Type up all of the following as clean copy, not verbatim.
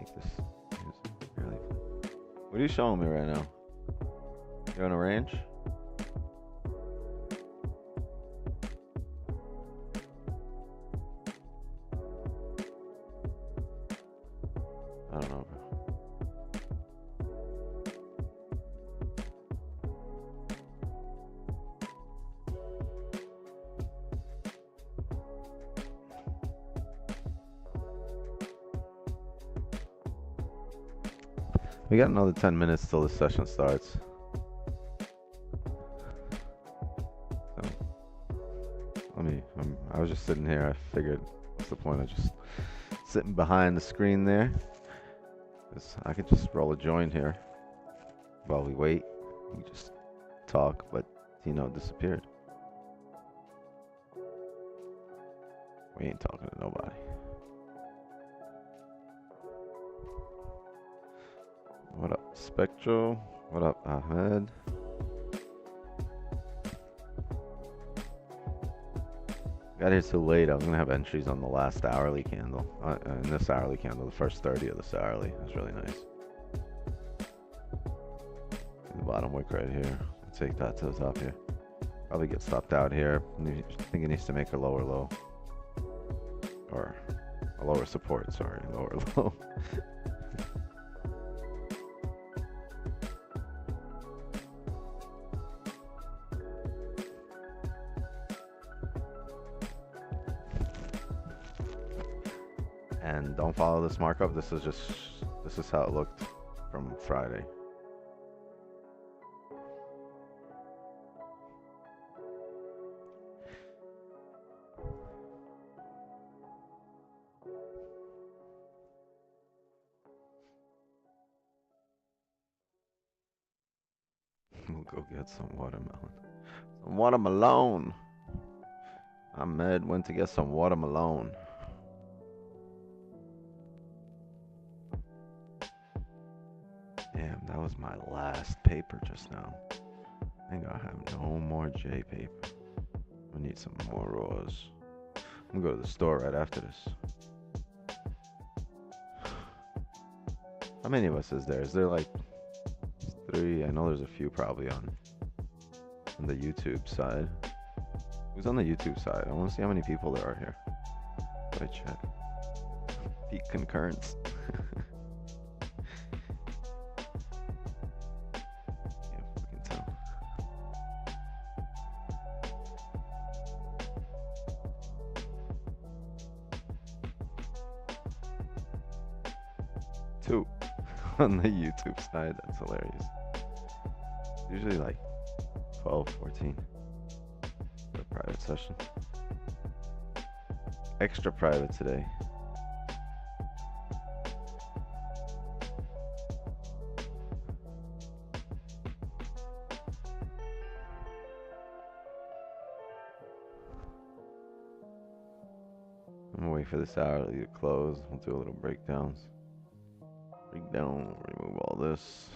make this really. What are you showing me right now? You're on a range? I don't know. We got another 10 minutes till the session starts. So, I was just sitting here. I figured, what's the point of just sitting behind the screen there? 'Cause I could just roll a join here while we wait. We just talk, but Tino disappeared. We ain't talking to nobody. What up, Spectral? What up, Ahmed? Got here too late. I was gonna have entries on the last hourly candle. In this hourly candle, the first 30 of this hourly. That's really nice. The bottom wick right here. I'll take that to the top here. Probably get stopped out here. I think it needs to make a lower low. Or a lower support, sorry, lower low. And don't follow this markup. This is how it looked from Friday. We'll go get some watermelon. Some watermelon. Ahmed went to get some watermelon. Damn, that was my last paper just now. I think I have no more J paper. I need some more raws. I'm gonna go to the store right after this. How many of us is there? Is there like 3? I know there's a few probably on the YouTube side. Who's on the YouTube side? I want to see how many people there are here. Let me check. Peak concurrence. Yeah, we can tell. Two on the YouTube side. That's hilarious. Usually like 12, 14. The private session. Extra private today. I'm gonna wait for this hourly to close. We'll do a little breakdowns. Breakdown, remove all this.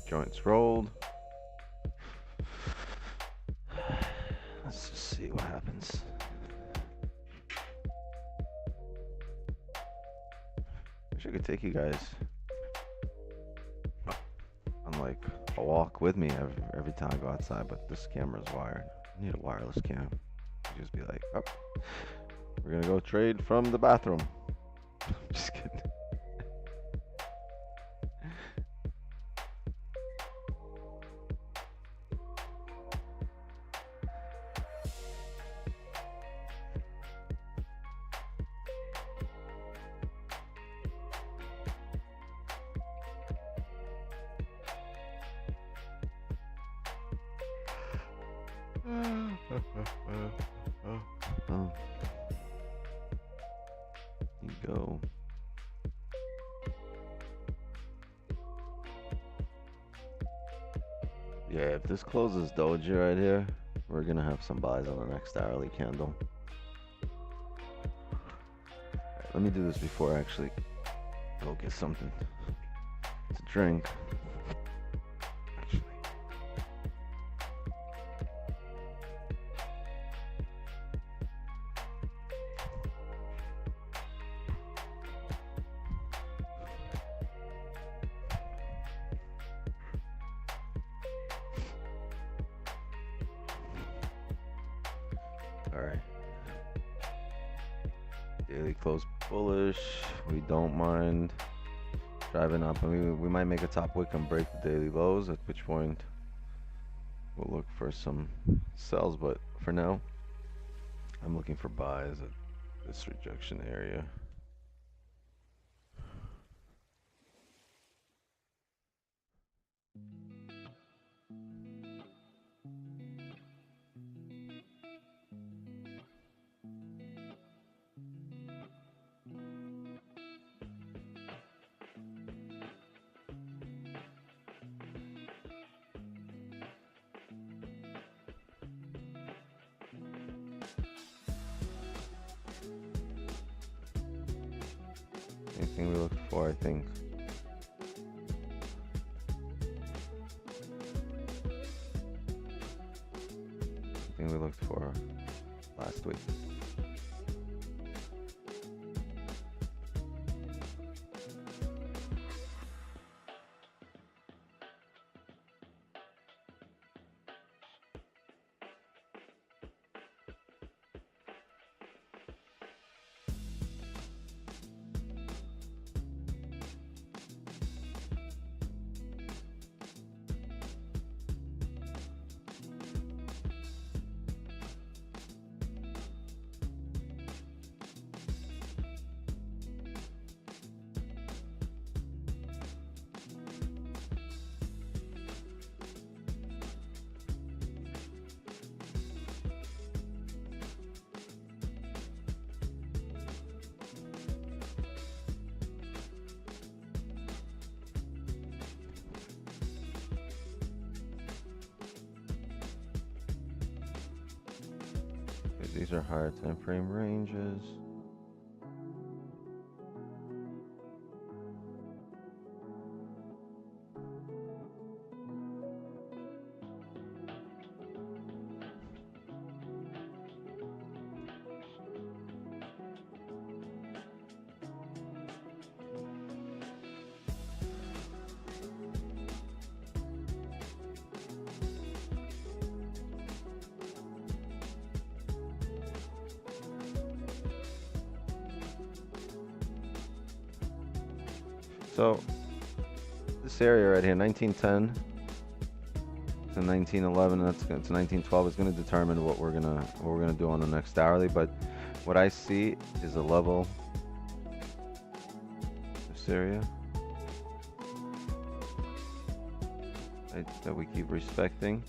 Joints rolled. Let's just see what happens. Wish I could take you guys on like a walk with me every time I go outside, but this camera's wired. I need a wireless cam. Just be like, oh, we're gonna go trade from the bathroom. Just kidding. Oh. You go. Yeah, if this closes doji right here, we're gonna have some buys on the next hourly candle. Right, let me do this before I actually go get something to drink. All right. Daily close bullish. We don't mind driving up. I mean, we might make a top wick and break the daily lows, at which point we'll look for some sells. But for now, I'm looking for buys at this rejection area. Anything we look for, I think. Anything we looked for last week. These are higher time frame ranges. So this area right here, 1910 to 1911, that's to 1912 is going to determine what we're gonna do on the next hourly. But what I see is a level. This area, right, that we keep respecting.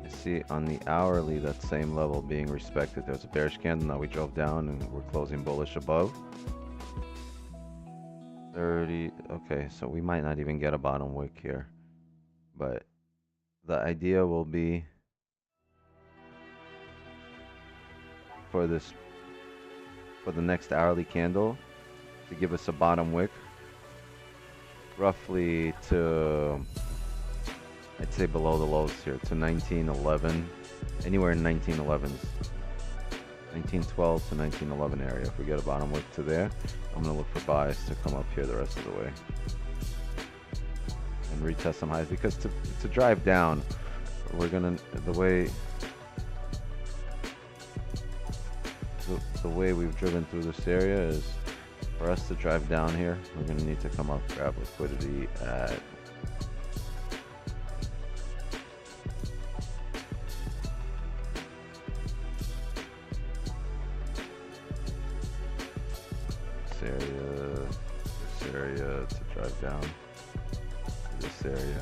I see on the hourly that same level being respected. There's a bearish candle. Now we drove down and we're closing bullish above. 30. Okay, so we might not even get a bottom wick here, but the idea will be for the next hourly candle to give us a bottom wick roughly to, I'd say, below the lows here to 1911, anywhere in 1911s, 1912 to 1911 area. If we get a bottom wick to there, I'm gonna look for buys to come up here the rest of the way and retest some highs, because to drive down, we're gonna, the way we've driven through this area is, for us to drive down here, we're gonna need to come up, grab liquidity at this area to drive down to this area.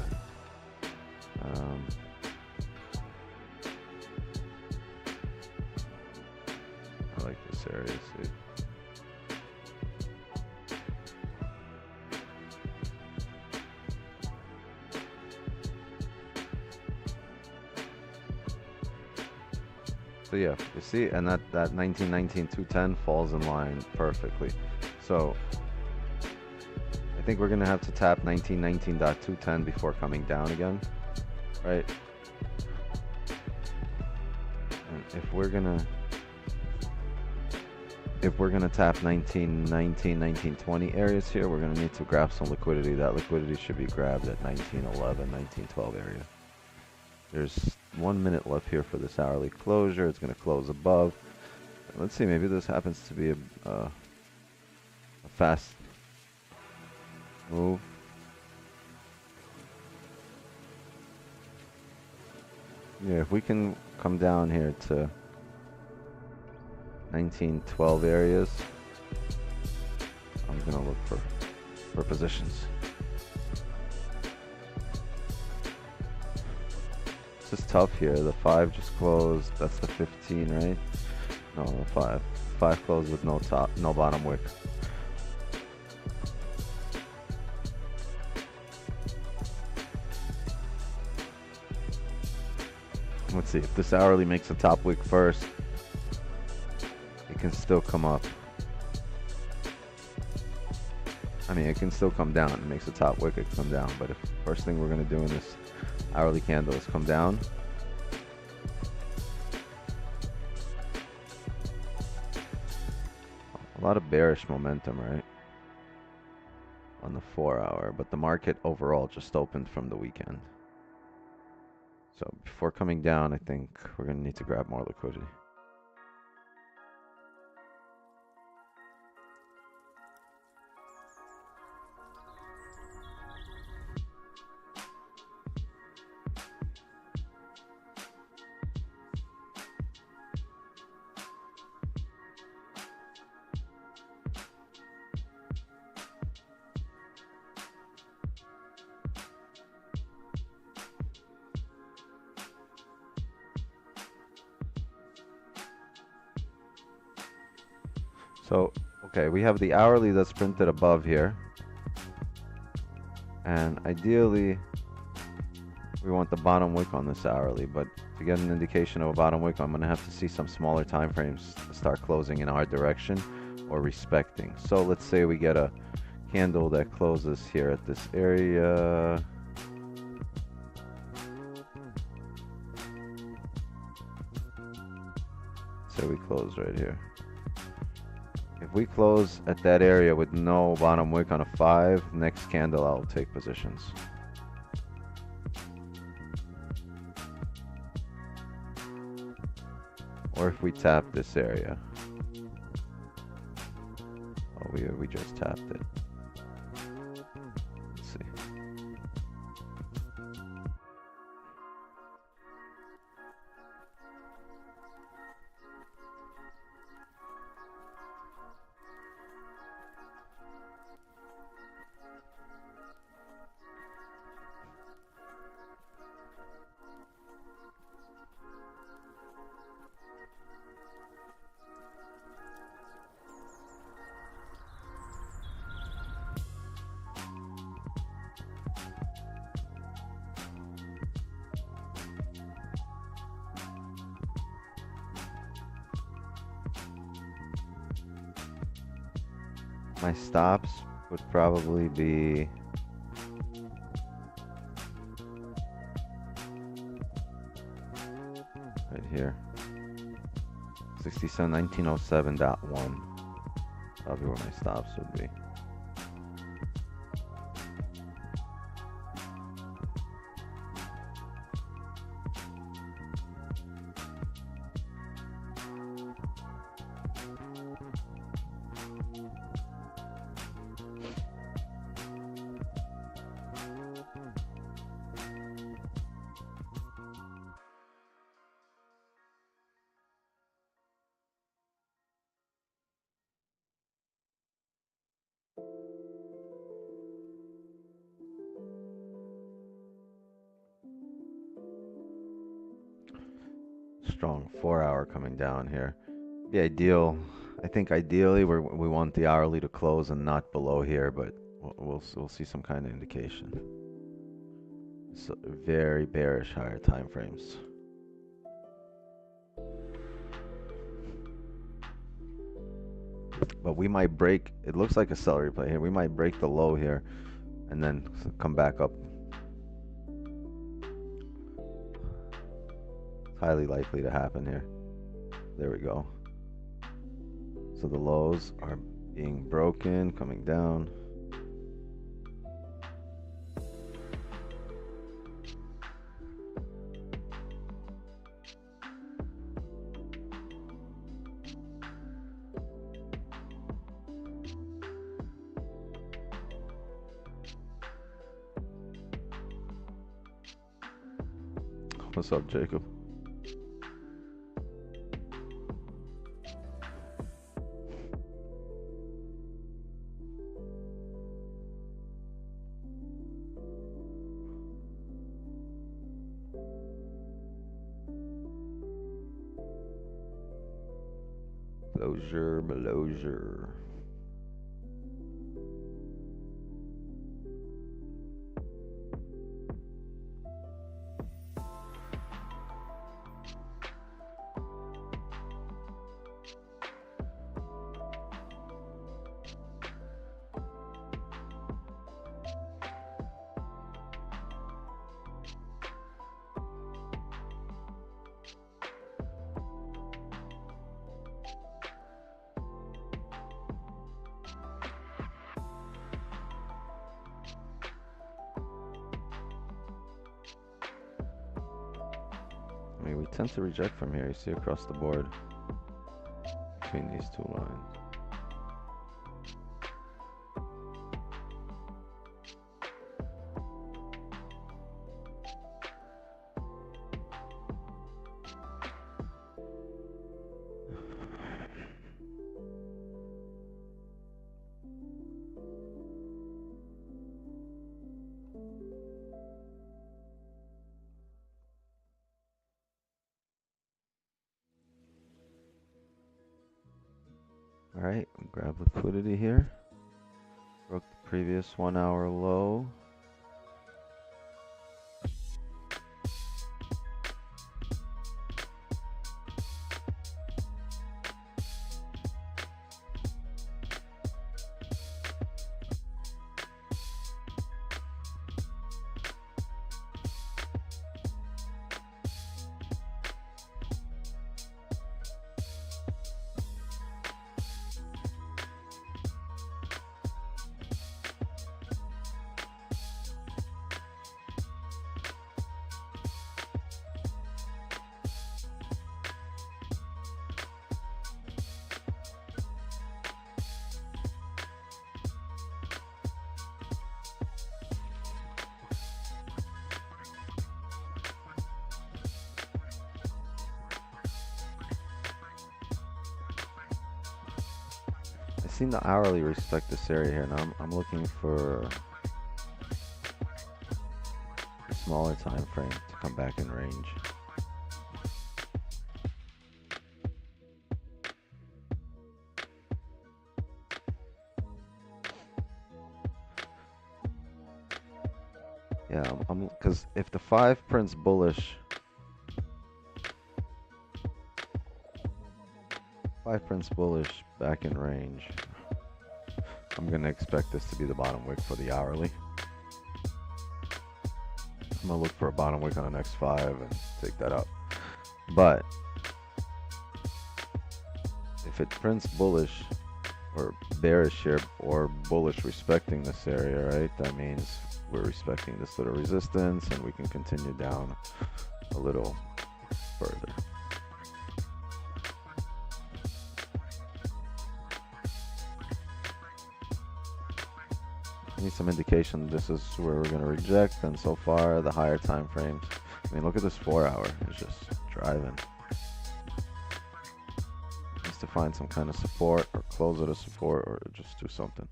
So yeah, you see, and that 1919-210 falls in line perfectly. So I think we're gonna have to tap 1919.210 before coming down again, right? And if we're gonna tap 1919, 1920 areas here, we're gonna need to grab some liquidity. That liquidity should be grabbed at 1911, 1912 area. There's 1 minute left here for this hourly closure. It's gonna close above. Let's see, maybe this happens to be a fast move. Yeah, if we can come down here to 1912 areas, I'm gonna look for positions. This is tough here. The 5 just closed. That's the 15, right? No, the 5. 5 closed with no top, no bottom wick. Let's see if this hourly makes a top wick first. It can still come up. I mean, it can still come down. It makes a top wick, it can come down. But if first thing we're gonna do in this hourly candle is come down, a lot of bearish momentum, right? On the 4 hour, but the market overall just opened from the weekend. So before coming down, I think we're gonna need to grab more liquidity. So, okay, we have the hourly that's printed above here. And ideally, we want the bottom wick on this hourly, but to get an indication of a bottom wick, I'm gonna have to see some smaller time frames start closing in our direction or respecting. So let's say we get a candle that closes here at this area. Say we close right here. If we close at that area with no bottom wick on a 5, next candle I'll take positions. Or if we tap this area. Oh, we just tapped it. Let's see. My stops would probably be right here. 1907.1. Probably where my stops would be. Strong 4 hour coming down here. The ideal, I think ideally we want the hourly to close and not below here, but we'll see some kind of indication. So very bearish higher time frames. But we might break, it looks like a celery play here. We might break the low here and then come back up. It's highly likely to happen here. There we go. So the lows are being broken, coming down. What's up, Jacob? Closure, Melosure. I mean, we tend to reject from here. You see across the board between these two lines. All right, grab liquidity here. Broke the previous 1 hour low. I've seen the hourly respect this area here. Now I'm looking for a smaller time frame to come back in range. Yeah, because if the 5 prints bullish, 5 prints bullish back in range, I'm gonna expect this to be the bottom wick for the hourly. I'm gonna look for a bottom wick on the next 5 and take that up. But if it prints bullish or bearish here or bullish respecting this area, right, that means we're respecting this little resistance and we can continue down a little further. Need some indication this is where we're going to reject, and so far the higher time frames, I mean, look at this 4 hour, it's just driving. Needs to find some kind of support or close at a support or just do something.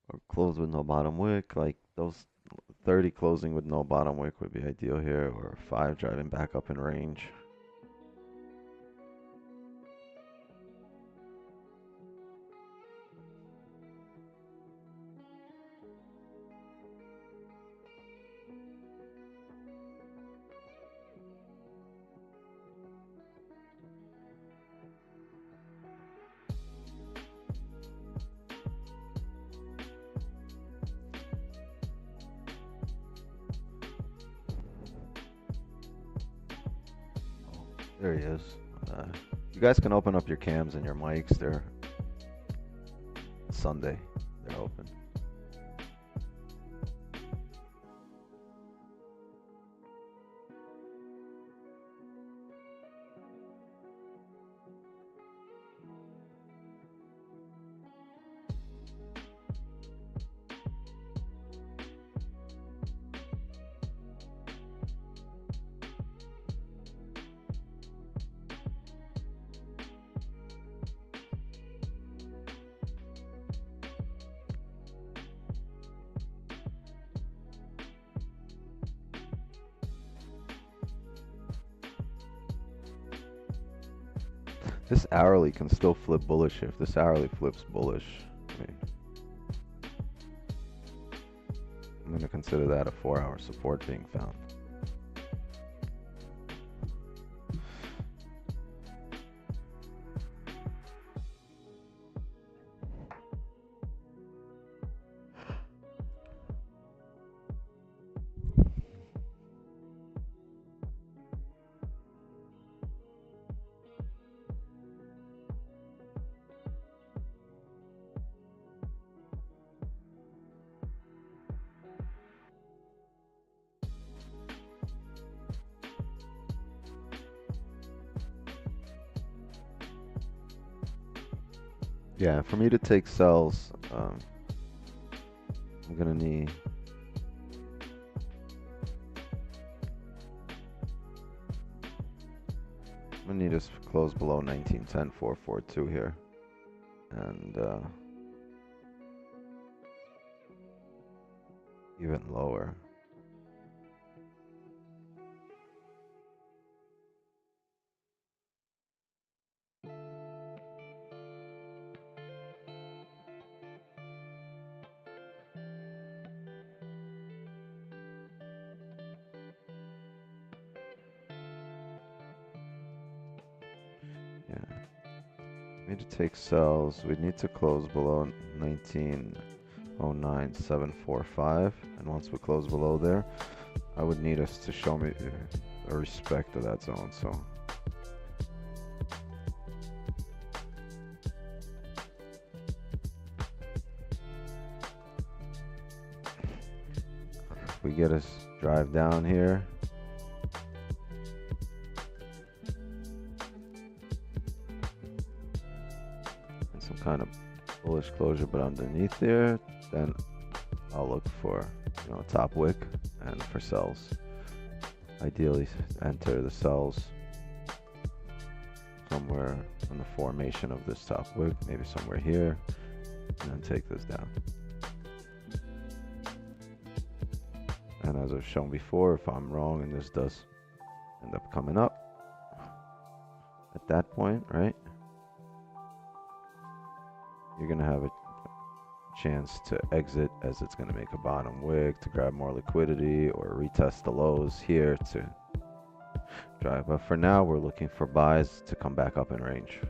Or close with no bottom wick, like those 30 closing with no bottom wick would be ideal here, or 5 driving back up in range. There he is. You guys can open up your cams and your mics. They're Sunday. They're open. This hourly can still flip bullish if this hourly flips bullish. I mean, I'm going to consider that a 4-hour support being found. Yeah, for me to take sells, I'm gonna need us to close below 19.10.442 here, and even lower. Yeah, need to take sells. We need to close below 19.09.745, and once we close below there, I would need us to show me a respect to that zone. So if we get us drive down here, and some kind of bullish closure, but underneath there, then I'll look for, you know, top wick, and for sells, ideally enter the sells somewhere in the formation of this top wick, maybe somewhere here, and then take this down. And as I've shown before, if I'm wrong and this does end up coming up at that point, right, you're gonna have a chance to exit, as it's going to make a bottom wick to grab more liquidity or retest the lows here to drive. But for now, we're looking for buys to come back up in range.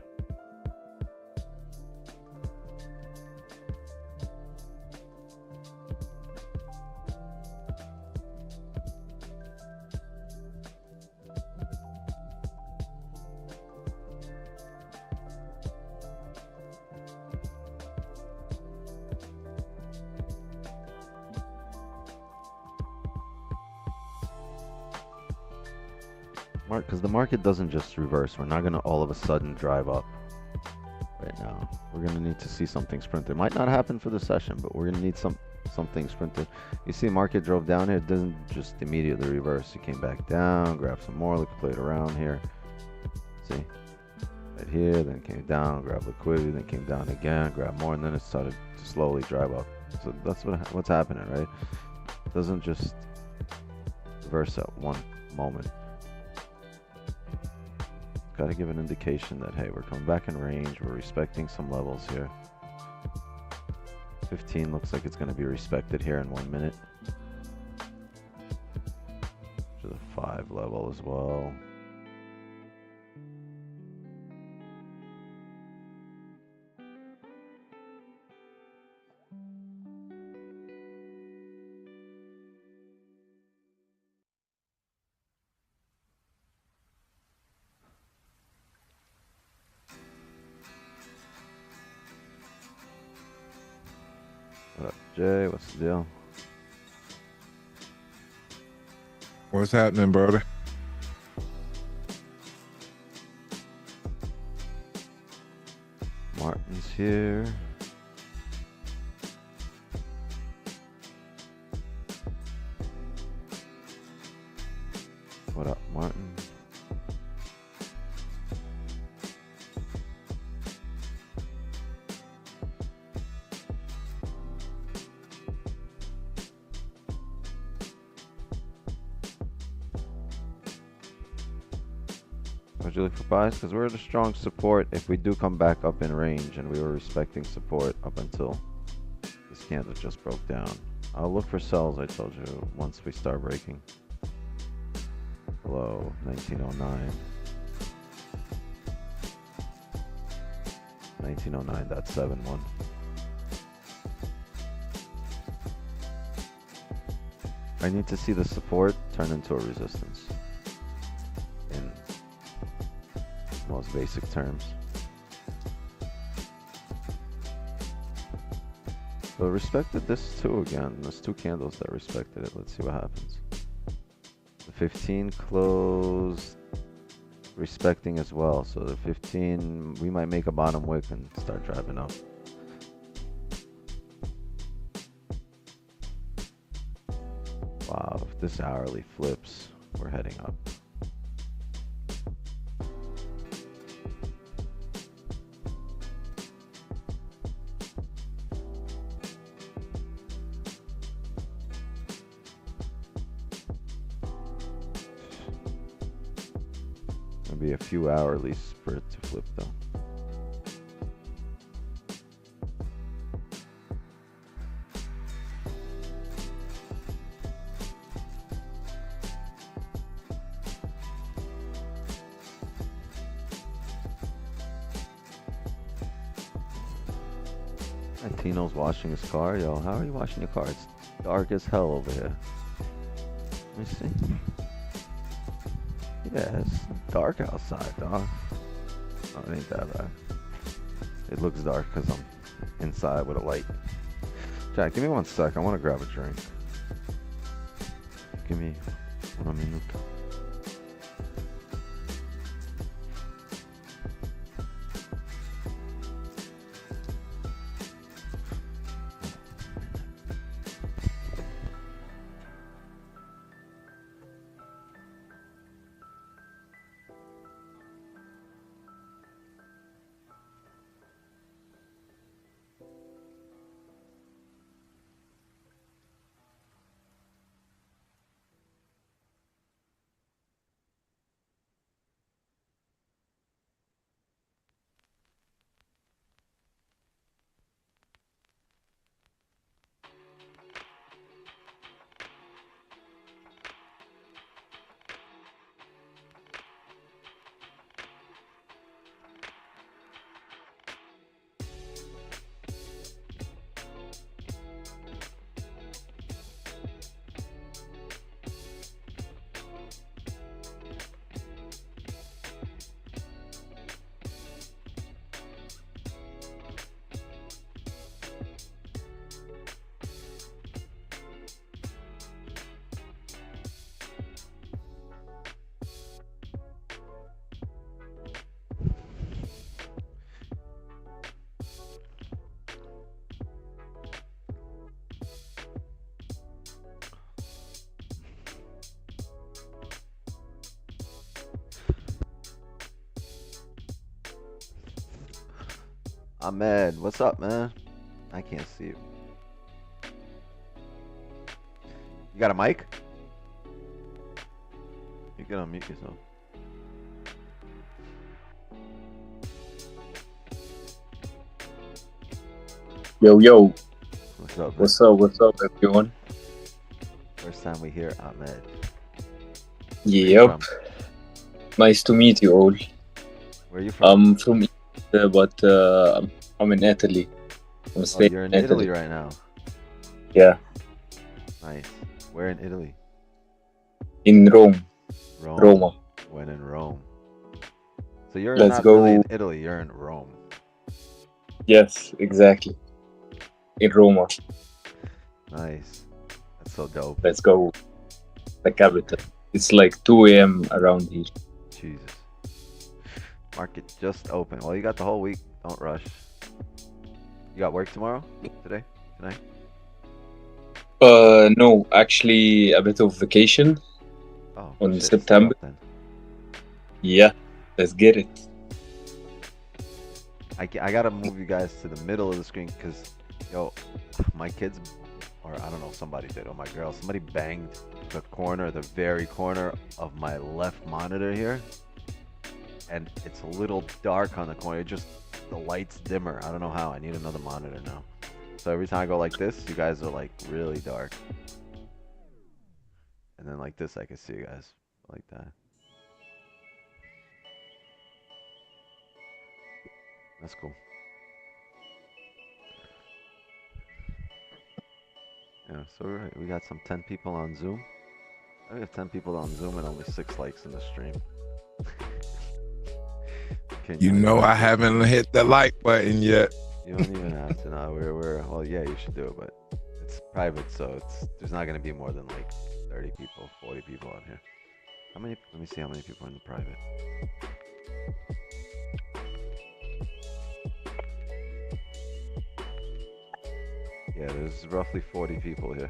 Because the market doesn't just reverse. We're not going to all of a sudden drive up right now. We're going to need to see something sprinted. It might not happen for the session, but we're going to need something sprinted. You see market drove down here. It didn't just immediately reverse. It came back down, grabbed some more, played around here. See? Right here, then came down, grabbed liquidity, then came down again, grabbed more, and then it started to slowly drive up. So that's what's happening, right? It doesn't just reverse at one moment. Got to give an indication that, hey, we're coming back in range, we're respecting some levels here. 15 looks like it's going to be respected here in 1 minute. To the 5 level as well. What up, Jay? What's the deal? What's happening, brother? Martin's here. What up, Martin? Would you look for buys? Because we're at a strong support if we do come back up in range, and we were respecting support up until this candle just broke down. I'll look for sells, I told you, once we start breaking. Below 1909. 1909.71. I need to see the support turn into a resistance. In most basic terms. But respected this too again. There's two candles that respected it. Let's see what happens. The 15 closed respecting as well. So the 15, we might make a bottom wick and start driving up. Wow, if this hourly flips, we're heading up. Be a few hourlies for it to flip though. And Tino's washing his car. Yo, how are you washing your car? It's dark as hell over here. Let me see. Yeah, it's dark outside, dog. Oh, it ain't that bad. It looks dark because I'm inside with a light. Jack, give me 1 sec. I want to grab a drink. Give me 1 minute. Ahmed, what's up, man? I can't see you. You got a mic? You can unmute yourself. Yo, What's up, man? what's up, everyone? First time we hear Ahmed. Yep, nice to meet you all. Where are you from? I'm from Egypt, but I'm in Italy. I'm staying you're in Italy right now. Yeah, Nice. Where in Italy? in Rome, Rome. Roma. When in Rome. So you're Let's not go. really in Italy, you're in Rome. Yes, exactly. In Roma. Nice. That's so dope. Let's go. The capital. It's like 2 a.m. around here. Jesus. Market just open. Well, you got the whole week. Don't rush. You got work tomorrow? Today? Tonight? No, actually a bit of vacation Oh, on shit, stay September. up then. Yeah, let's get it. I gotta move you guys to the middle of the screen because, yo, my kids, or I don't know, somebody did, or my girl, somebody banged the very corner of my left monitor here. And it's a little dark on the corner. The light's dimmer. I don't know how. I need another monitor now. So every time I go like this, you guys are like really dark. And then like this, I can see you guys like that. That's cool. Yeah, so we got some 10 people on Zoom. We have 10 people on Zoom and only 6 likes in the stream. You know I haven't hit the like button yet. You don't even have to know. Well, yeah, you should do it, but it's private, so there's not gonna be more than like 30 people, 40 people on here. How many? Let me see how many people are in the private. Yeah, there's roughly 40 people here.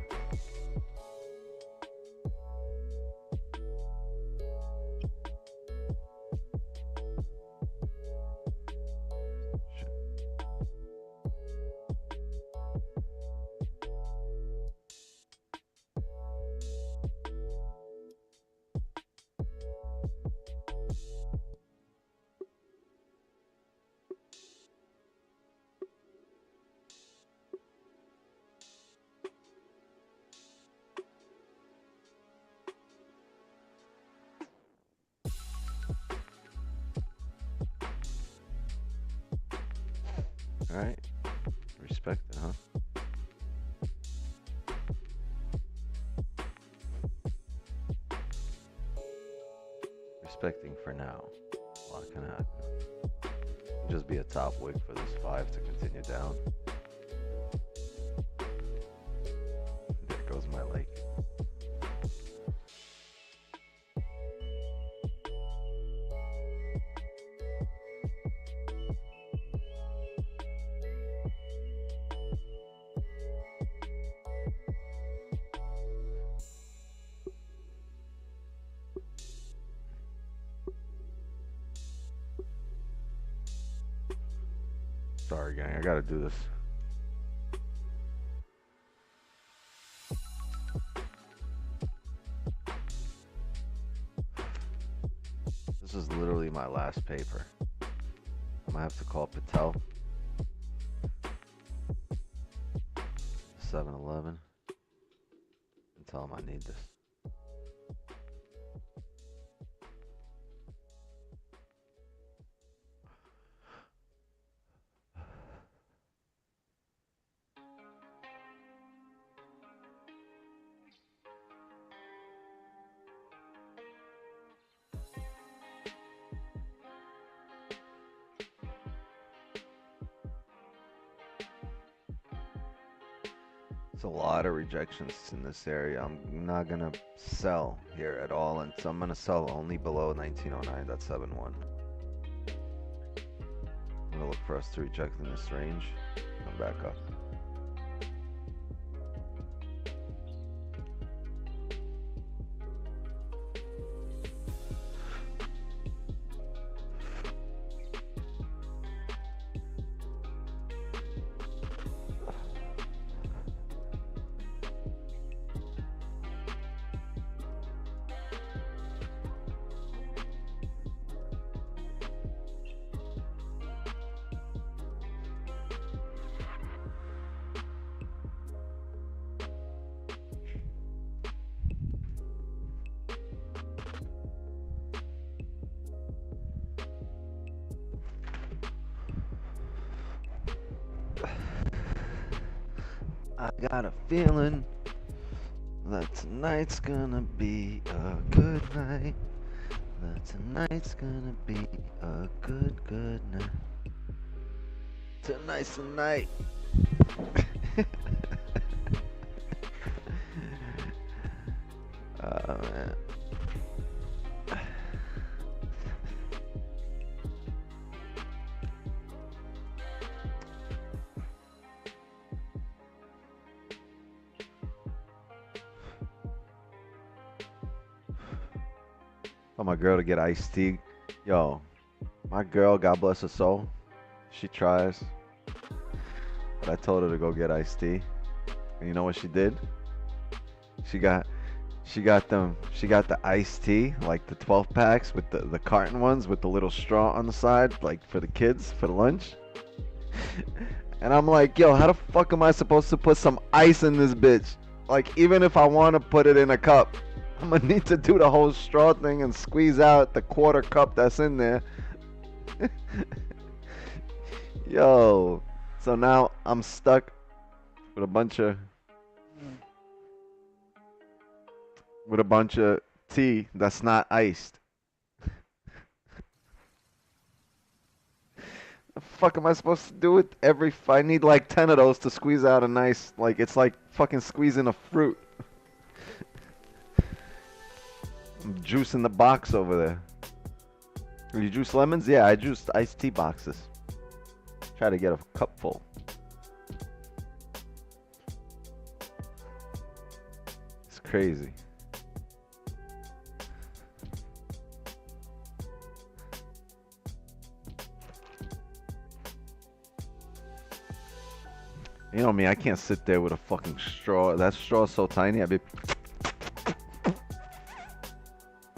Alright. Respect it, huh? Respecting for now. A lot can happen. Just be a top wick for this 5 to continue down. There goes my lake. Sorry, gang. I gotta do this. This is literally my last paper. I'm gonna have to call Patel. 7-Eleven. And tell him I need this. It's a lot of rejections in this area. I'm not gonna sell here at all, and so I'm gonna sell only below 1909.71. I'm gonna look for us to reject in this range. Come back up. I got a feeling that tonight's gonna be a good night. That tonight's gonna be a good night. Tonight's the night. For my girl to get iced tea. Yo, my girl, God bless her soul, she tries. But I told her to go get iced tea. And you know what she did? She got the iced tea, like the 12 packs with the carton ones with the little straw on the side, like for the kids, for the lunch. And I'm like, yo, how the fuck am I supposed to put some ice in this bitch? Like, even if I want to put it in a cup, I'm gonna need to do the whole straw thing and squeeze out the quarter cup that's in there. Yo, so now I'm stuck with a bunch of tea that's not iced. The fuck am I supposed to do with I need like 10 of those to squeeze out a nice, like, it's like fucking squeezing a fruit. I'm juicing the box over there. You juice lemons? Yeah, I juiced iced tea boxes. Try to get a cup full. It's crazy. You know me, I can't sit there with a fucking straw. That straw is so tiny, I'd be...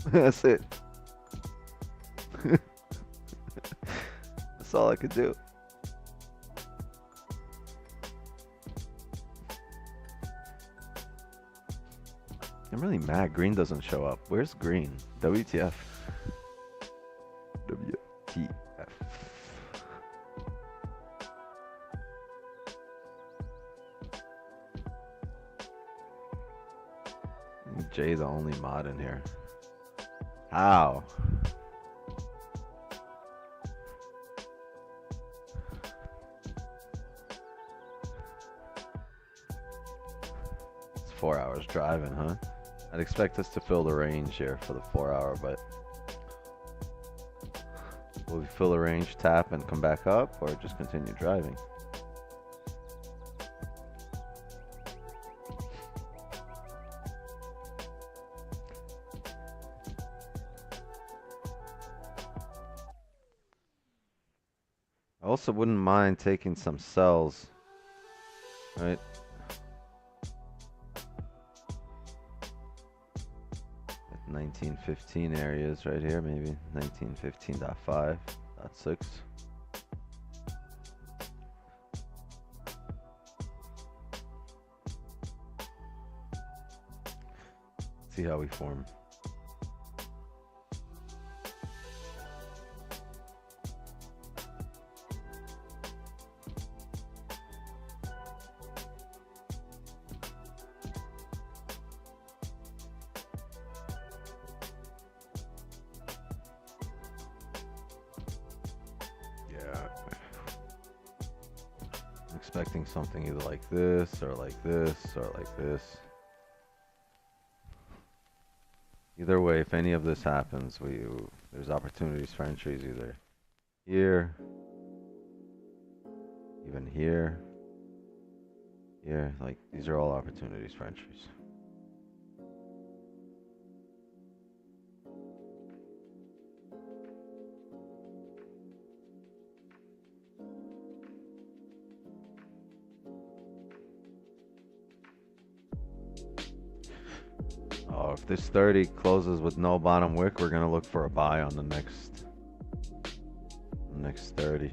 That's it. That's all I could do. I'm really mad Green doesn't show up. Where's Green? WTF. WTF. Jay the only mod in here. How? It's 4 hours driving, huh? I'd expect us to fill the range here for the 4 hour, but will we fill the range, tap, and come back up, or just continue driving? I also wouldn't mind taking some cells, right? At 1915 areas right here, maybe 1915.5.6. See how we form. Expecting something either like this or like this or like this. Either way, if any of this happens, there's opportunities for entries either here, even here, here. Like, these are all opportunities for entries. Oh, if this 30 closes with no bottom wick, we're gonna look for a buy on the next 30.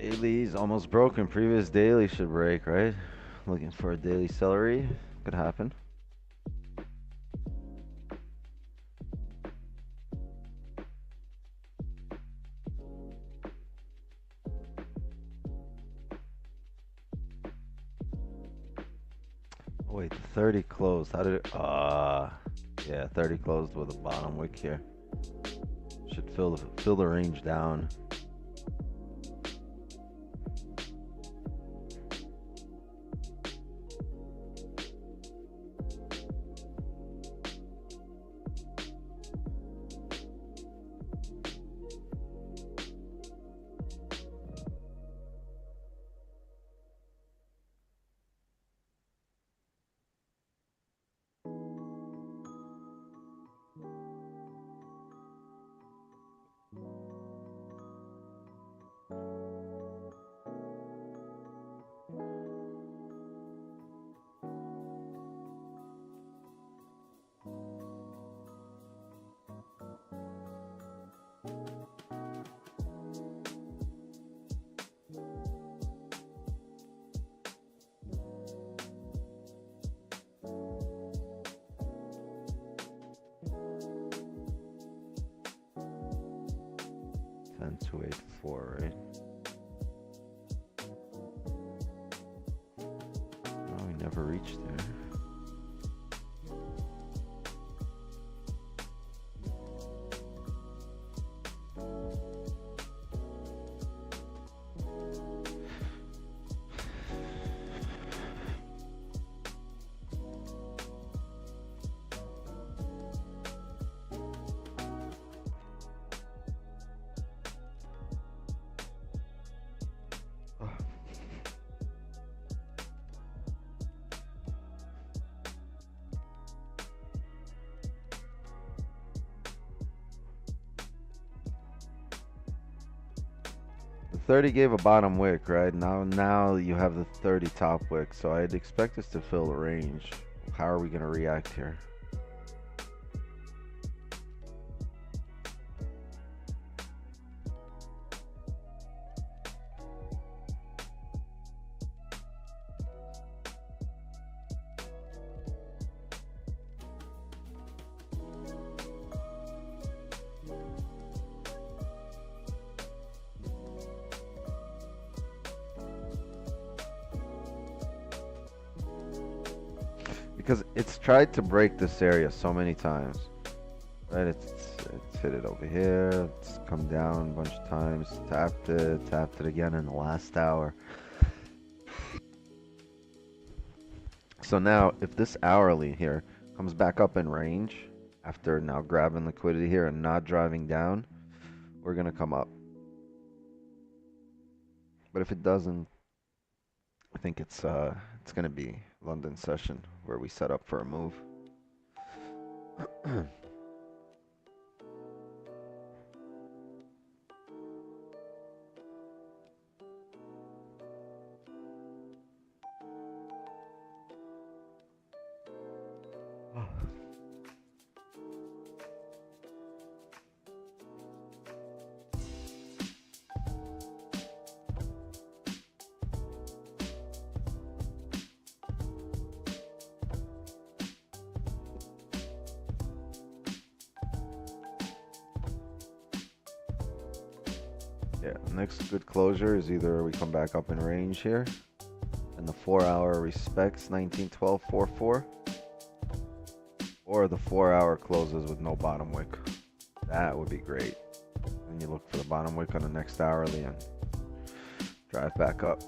Daily's almost broken. Previous daily should break, right? Looking for a daily celery. Could happen. Oh, wait, the 30 closed. How did it? Yeah, 30 closed with a bottom wick here. Should fill the range down. Ten to 8-4, right? Oh, we never reached there. The 30 gave a bottom wick, right? Now you have the 30 top wick, so I'd expect us to fill the range. How are we going to react here? Because it's tried to break this area so many times, right? It's hit it over here, it's come down a bunch of times, tapped it again in the last hour. So now if this hourly here comes back up in range after now grabbing liquidity here and not driving down, we're gonna come up. But if it doesn't, I think it's gonna be London session where we set up for a move. Yeah, next good closure is either we come back up in range here and the 4 hour respects 1912.44, or the 4 hour closes with no bottom wick. That would be great. And you look for the bottom wick on the next hourly and drive back up.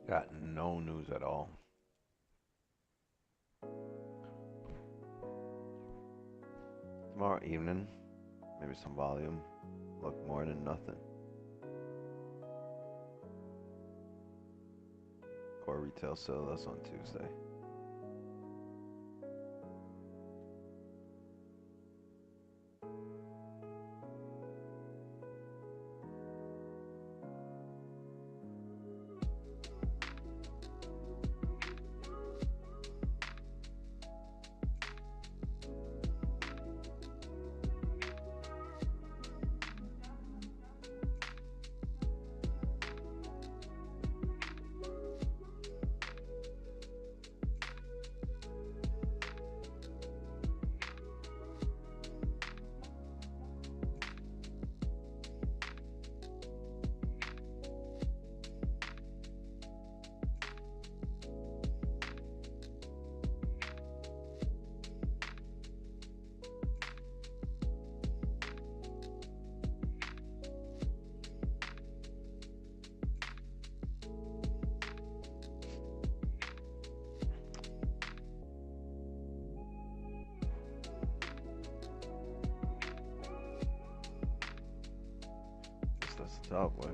Got no news at all. Tomorrow evening, maybe some volume. Look, more than nothing. Core retail sale, that's on Tuesday. That's the top way.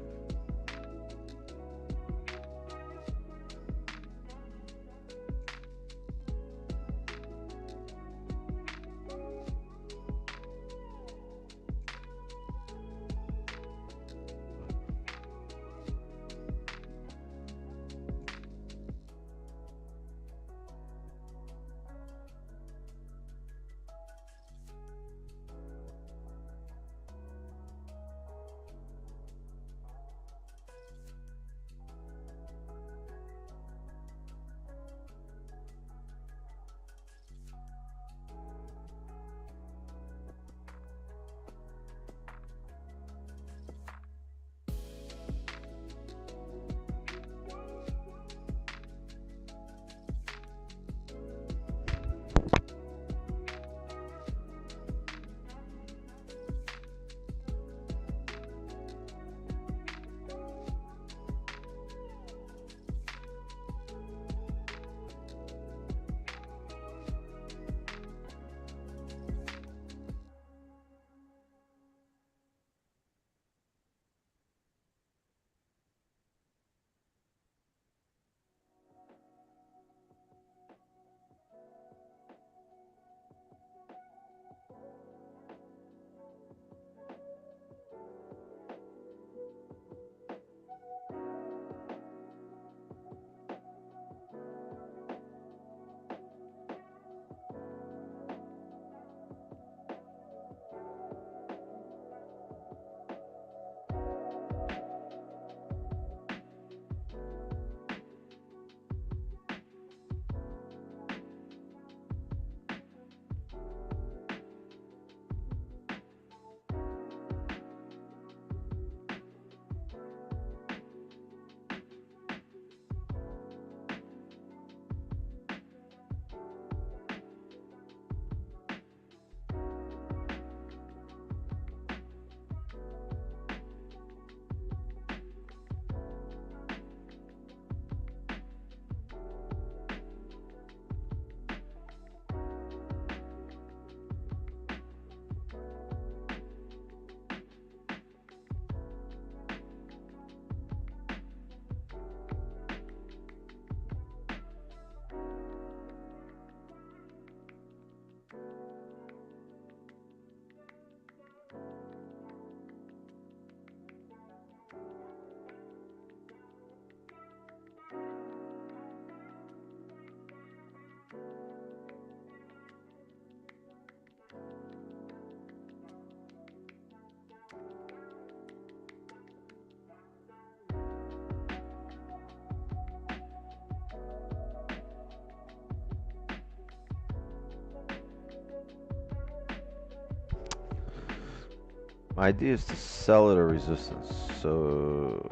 My idea is to sell at a resistance. So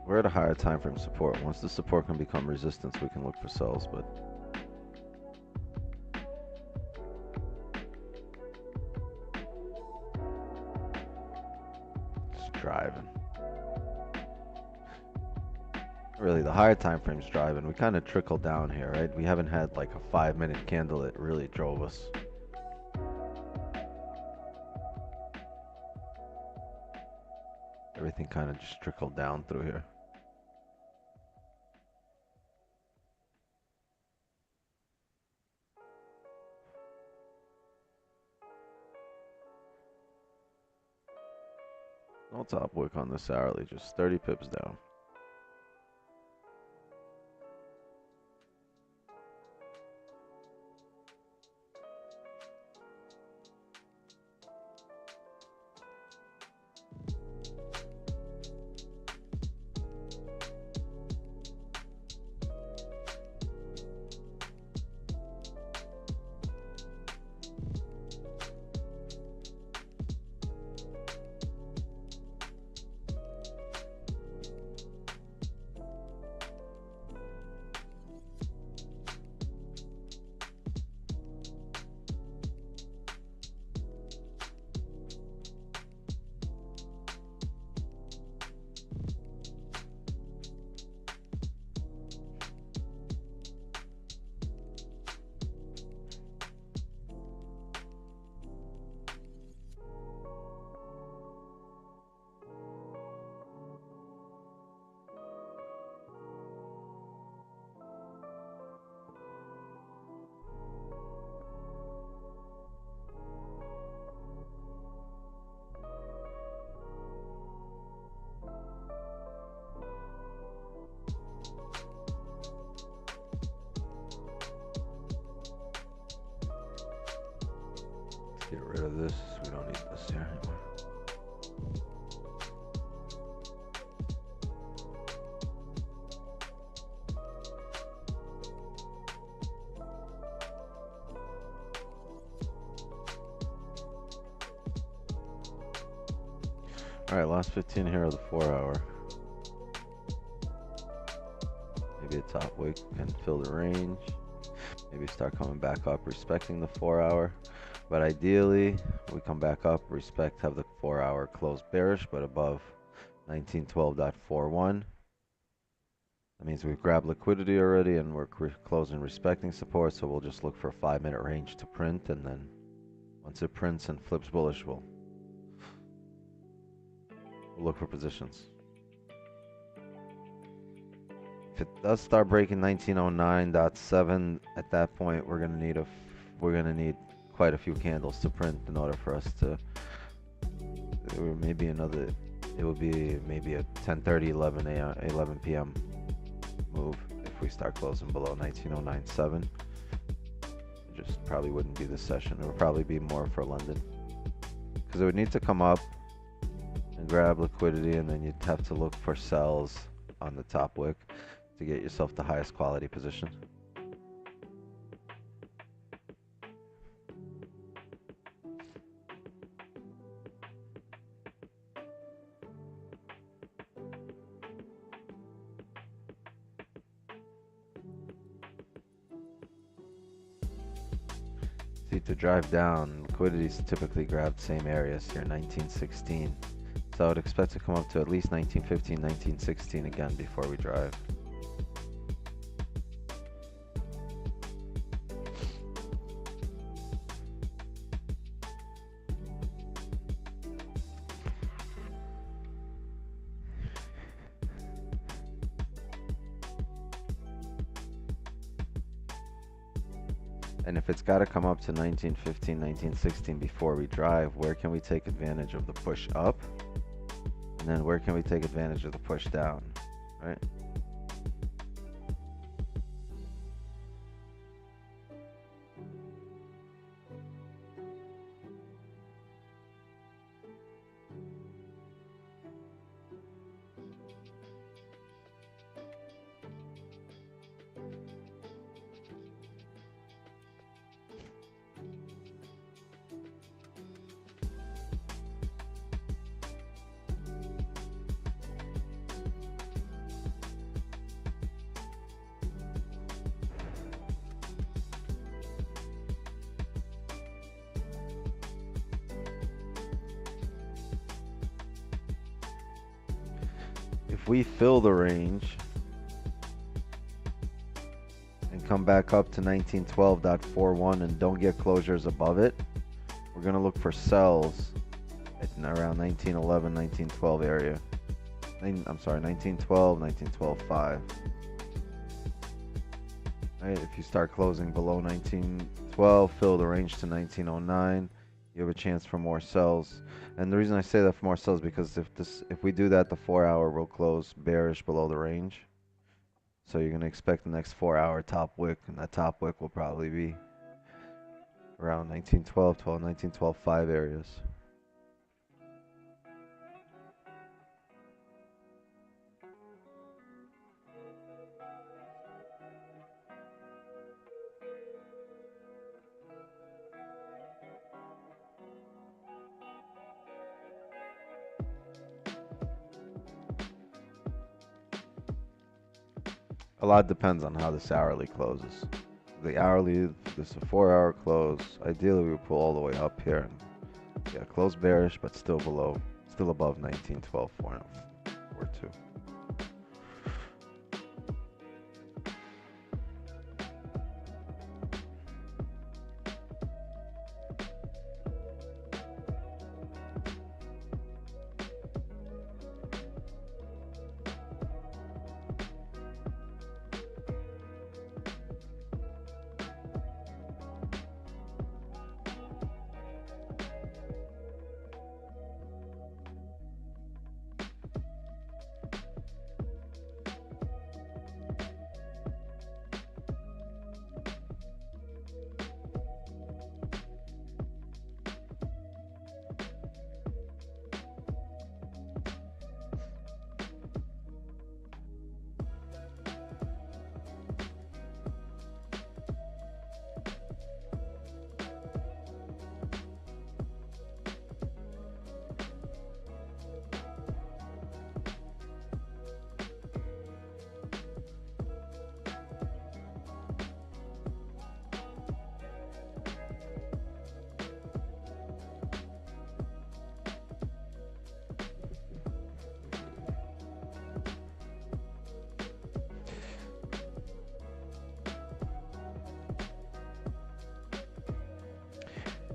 We're at a higher time frame support. Once the support can become resistance, we can look for sells, but just driving. Really, the higher time frame's driving. We kind of trickled down here, right? We haven't had like a 5-minute candle that really drove us. Everything kind of just trickled down through here. No top wick on this hourly, just 30 pips down. Get rid of this. We don't need this here anymore. All right, last 15 here of the 4-hour. Maybe a top wick can fill the range. Maybe start coming back up, respecting the 4-hour. But ideally, we come back up, respect, have the 4-hour close bearish, but above 1912.41. That means we've grabbed liquidity already, and we're closing respecting support. So we'll just look for a 5-minute range to print, and then once it prints and flips bullish, we'll look for positions. If it does start breaking 1909.7, at that point we're gonna need quite a few candles to print in order for us to, or maybe another, it would be maybe a 10:30, 11 p.m. move if we start closing below 1909.7. It just probably wouldn't be this session. It would probably be more for London, because it would need to come up and grab liquidity, and then you'd have to look for sells on the top wick to get yourself the highest quality position. See, to drive down, liquidity's typically grabbed same areas here, 1916. So I would expect to come up to at least 1915, 1916 again before we drive. And if it's got to come up to 1915, 1916 before we drive, where can we take advantage of the push up? And then where can we take advantage of the push down, right? if we fill the range and come back up to 1912.41 and don't get closures above it, we're gonna look for sells at around 1911, 1912 area. I'm sorry, 1912, 1912.5. Right, if you start closing below 1912, fill the range to 1909, you have a chance for more sells. And the reason I say that for more sells because if we do that, the 4-hour will close bearish below the range. So you're gonna expect the next 4-hour top wick, and that top wick will probably be around 1912, 1912.5 areas. A lot depends on how this hourly closes. The hourly, this is a 4-hour close. Ideally, we pull all the way up here. And, yeah, close bearish, but still above 1912.42.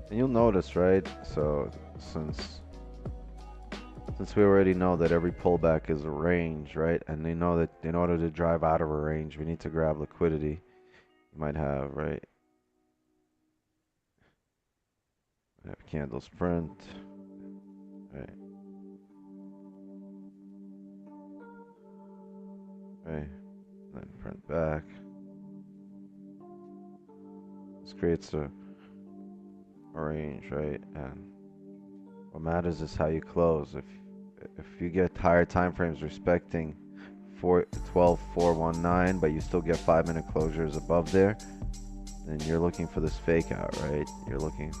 And you'll notice, right? So since we already know that every pullback is a range, right? And they know that in order to drive out of a range, we need to grab liquidity. You might have, right? Have candles print, right? Right, then print back. This creates a range, right? And what matters is how you close. If you get higher time frames respecting 12.419, but you still get 5-minute closures above there, then you're looking for this fake out, right? You're looking to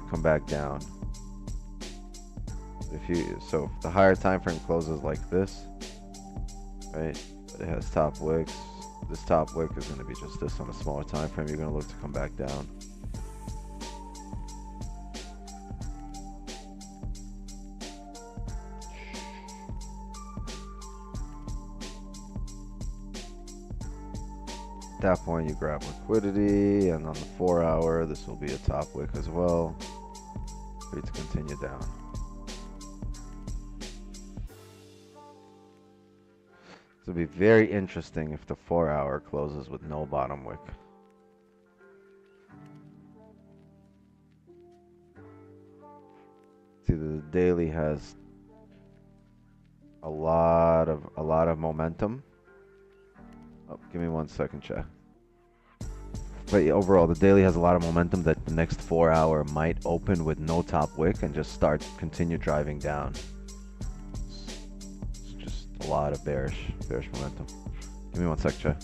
come back down. So if the higher time frame closes like this, right? But it has top wicks. This top wick is going to be just this on a smaller time frame. You're going to look to come back down. At that point, you grab liquidity, and on the 4-hour, this will be a top wick as well for you to continue down. It'll be very interesting if the 4-hour closes with no bottom wick. See, the daily has a lot of momentum. Oh, give me 1 second, chat. But yeah, overall, the daily has a lot of momentum that the next 4-hour might open with no top wick and just continue driving down. It's just a lot of bearish momentum. Give me 1 sec, chat.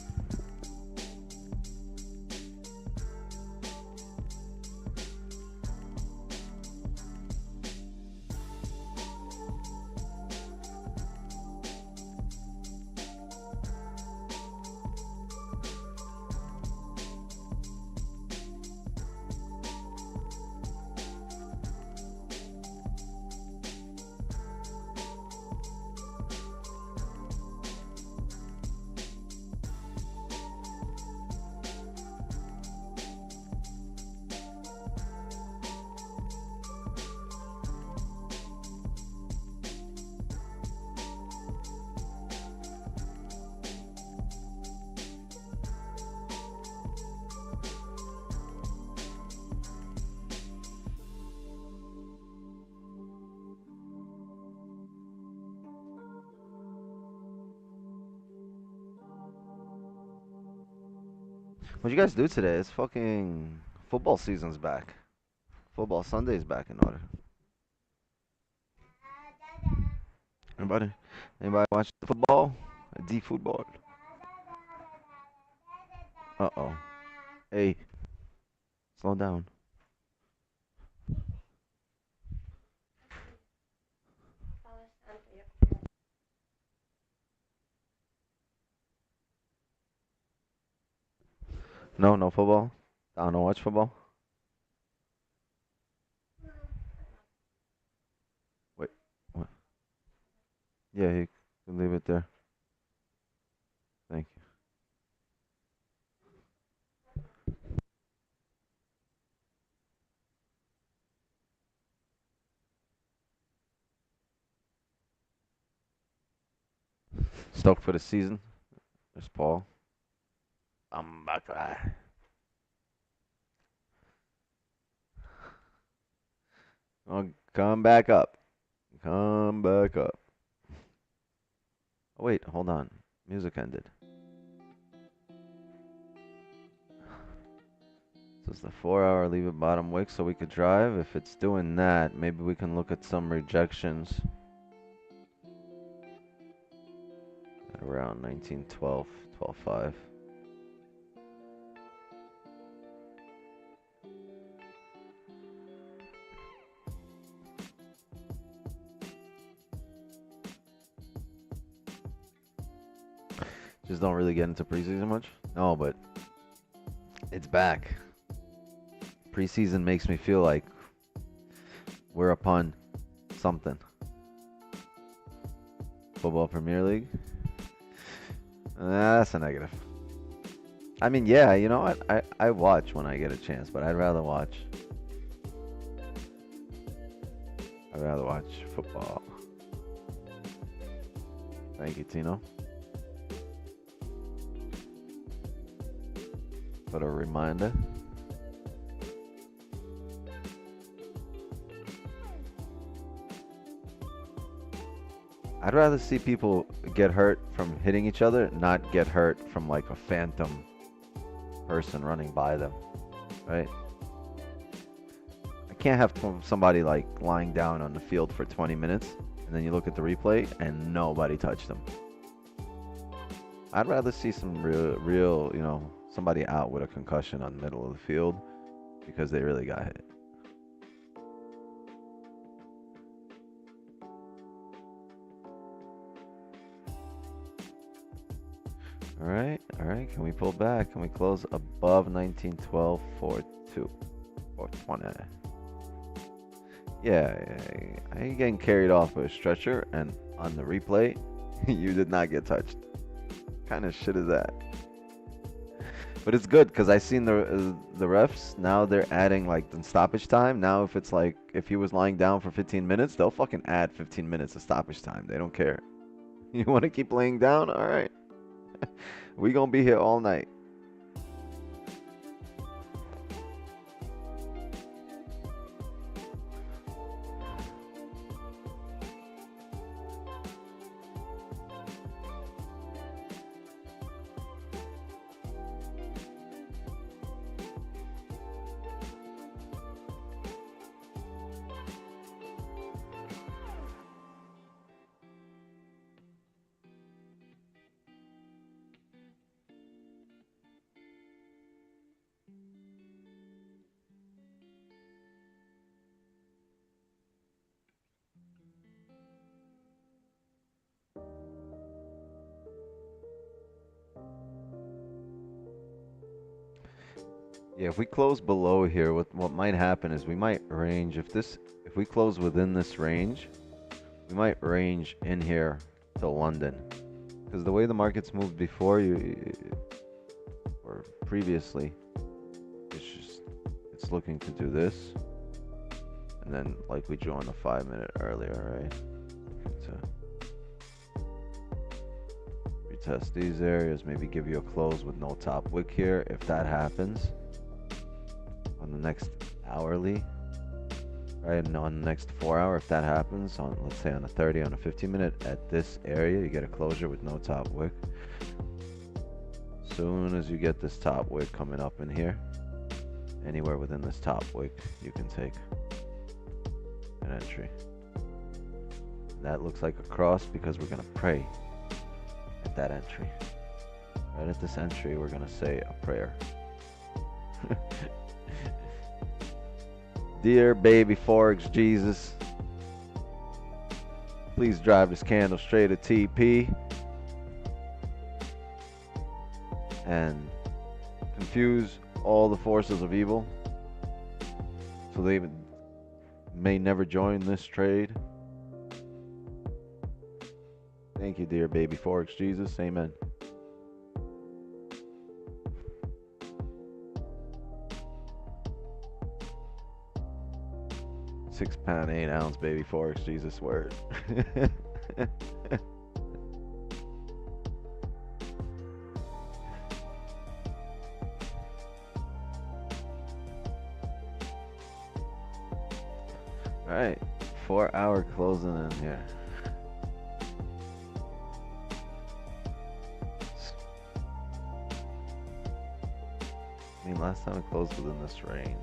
What'd you guys do today? It's fucking football season's back. Football Sunday's back in order. Anybody? Anybody watch the football? The football. Uh-oh. Hey, slow down. No, no football? I don't know, watch football? Wait, what? Yeah, you can leave it there. Thank you. Stoked for the season. There's Paul. I'm back. Oh, come back up. Come back up. Oh, wait, hold on. Music ended. So it's the 4-hour leave it bottom wick so we could drive. If it's doing that, maybe we can look at some rejections at around 1912, 12.5. Just don't really get into preseason much. No, but it's back. Preseason makes me feel like we're upon something. Football Premier League. That's a negative. I mean, yeah, you know what? I watch when I get a chance, but I'd rather watch football. Thank you, Tino, for the reminder. I'd rather see people get hurt from hitting each other, not get hurt from like a phantom person running by them, right? I can't have somebody like lying down on the field for 20 minutes and then you look at the replay and nobody touched them. I'd rather see some real, you know, somebody out with a concussion on the middle of the field because they really got hit. All right. Can we pull back? Can we close above 1912 for 420? Yeah, I ain't getting carried off by a stretcher, and on the replay, you did not get touched. What kind of shit is that? But it's good because I seen the refs now they're adding like the stoppage time. Now if it's like if he was lying down for 15 minutes, they'll fucking add 15 minutes of stoppage time. They don't care. You want to keep laying down? All right. We gonna be here all night. Yeah, if we close below here, what might happen is we might range if we close within this range, we might range in here to London. Because the way the markets moved before or previously, it's looking to do this. And then like we drew on the 5-minute earlier, right? To retest these areas, maybe give you a close with no top wick here. If that happens, on the next hourly, right, and on the next 4-hour, if that happens, on let's say on a 30, on a 15-minute, at this area, you get a closure with no top wick. Soon as you get this top wick coming up in here, anywhere within this top wick, you can take an entry. That looks like a cross because we're gonna pray at that entry. Right at this entry, we're gonna say a prayer. Dear baby Forex Jesus, please drive this candle straight to TP and confuse all the forces of evil so they may never join this trade. Thank you, dear baby Forex Jesus. Amen. £6, 8 ounce baby Forex Jesus word. All right, 4 hour closing in here. I mean, last time it closed within this range.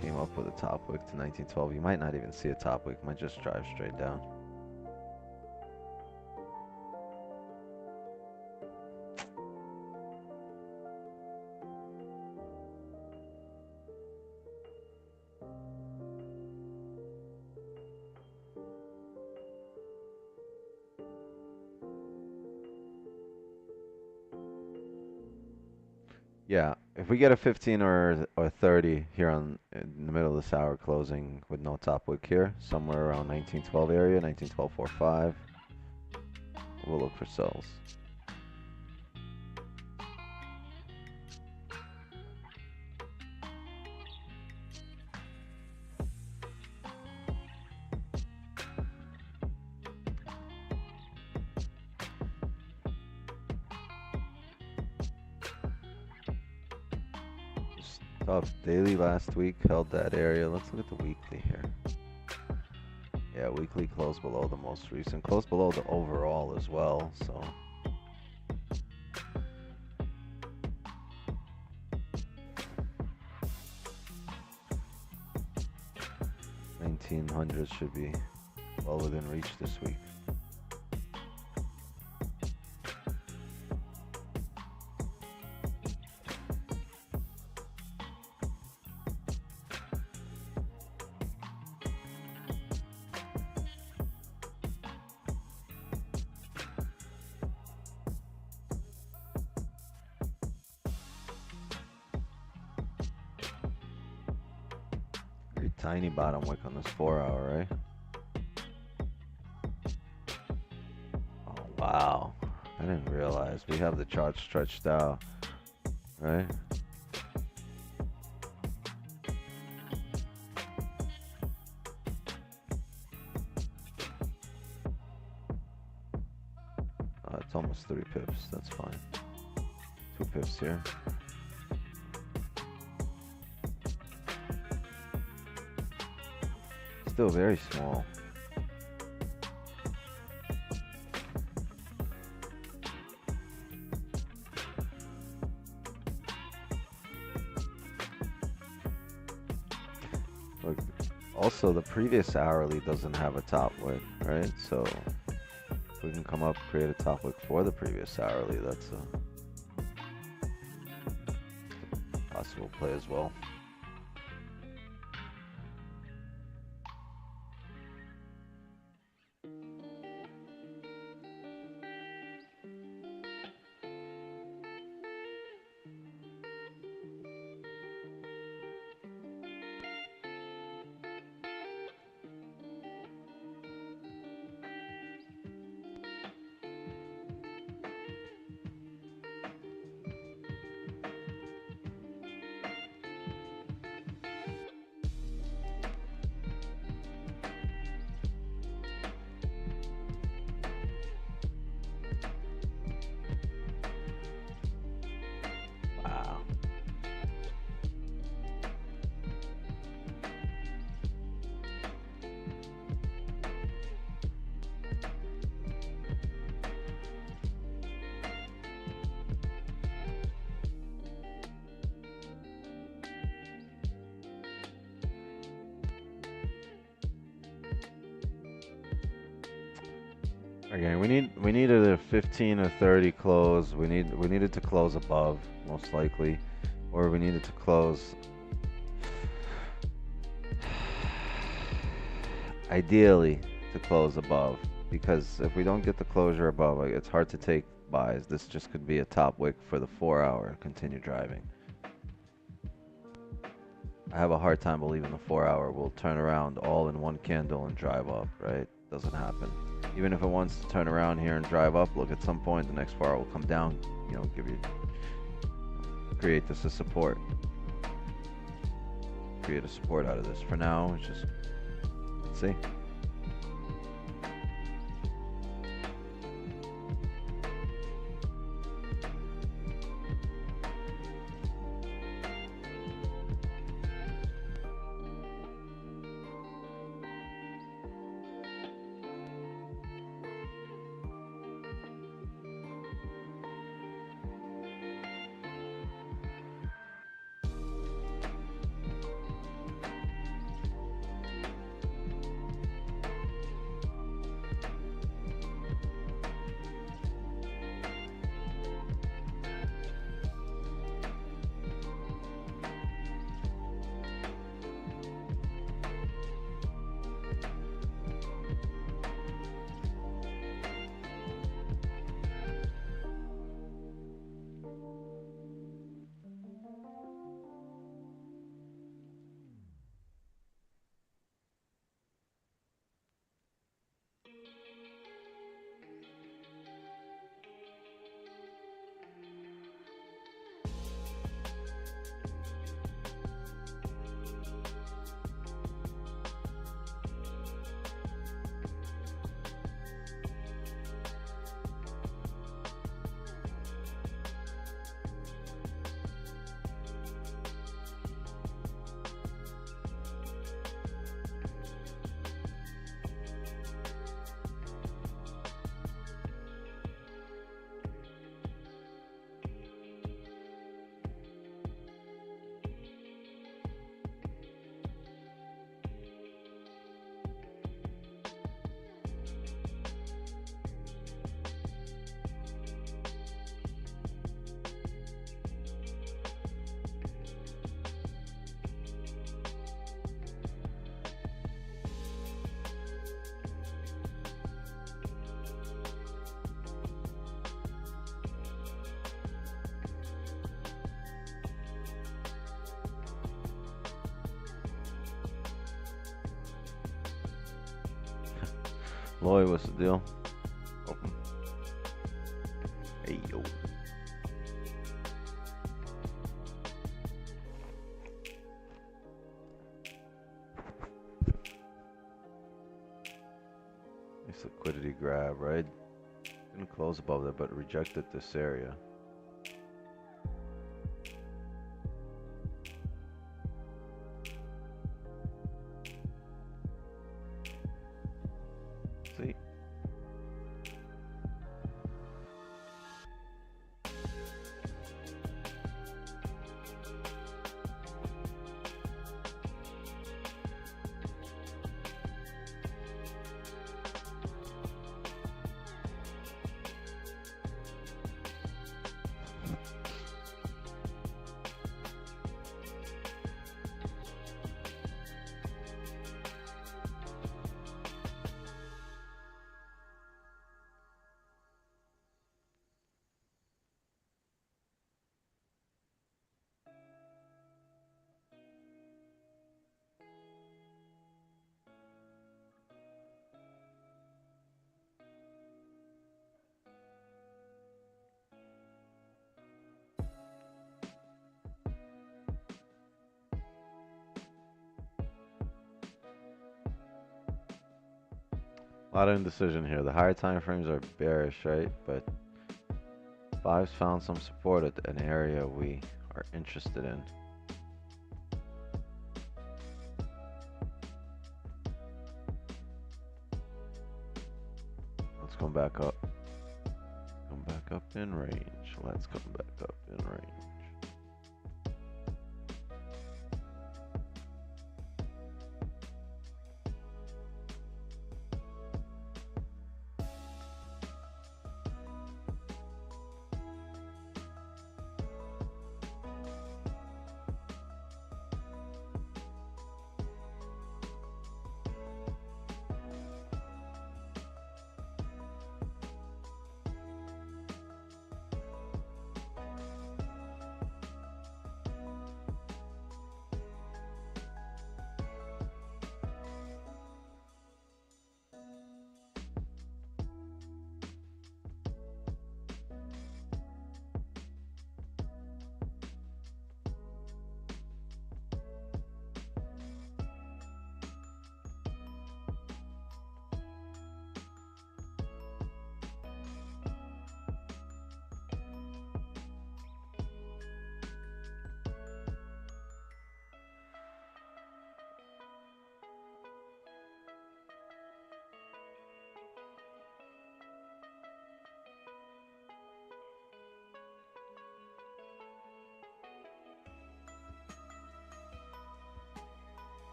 Came up with a top wick to 1912. You might not even see a top wick, might just drive straight down. Yeah, if we get a 15 or 30 here in the middle of this hour closing with no top wick here, somewhere around 1912 area, 1912.45, we'll look for sells. Tough. Daily last week held that area. Let's look at the weekly here. Yeah, weekly closed below the most recent. Closed below the overall as well, so. $1,900 should be well within reach this week. Very tiny bottom wick on this 4 hour, right? Oh, wow. I didn't realize we have the chart stretched out, right? It's almost 3 pips. That's fine. 2 pips here. Still very small. Look, also the previous hourly doesn't have a top wick, right? So if we can come up, create a top wick for the previous hourly, that's a possible play as well. Again, we needed a 15 or 30 close. We needed to close above, most likely, or we needed to close ideally to close above, because if we don't get the closure above, like, it's hard to take buys. This just could be a top wick for the 4-hour. Continue driving. I have a hard time believing the 4-hour will turn around all in one candle and drive up, right? Doesn't happen. Even if it wants to turn around here and drive up, look, at some point the next 4-hour will come down, you know, create this as support. Create a support out of this. For now, it's just, let's see. Lloyd, what's the deal? Welcome. Hey, yo. Nice liquidity grab, right? Didn't close above that, but rejected this area. See? A lot of indecision here. The higher time frames are bearish, right? But fives found some support at an area we are interested in. Let's come back up. Come back up in range. Let's come back up in range.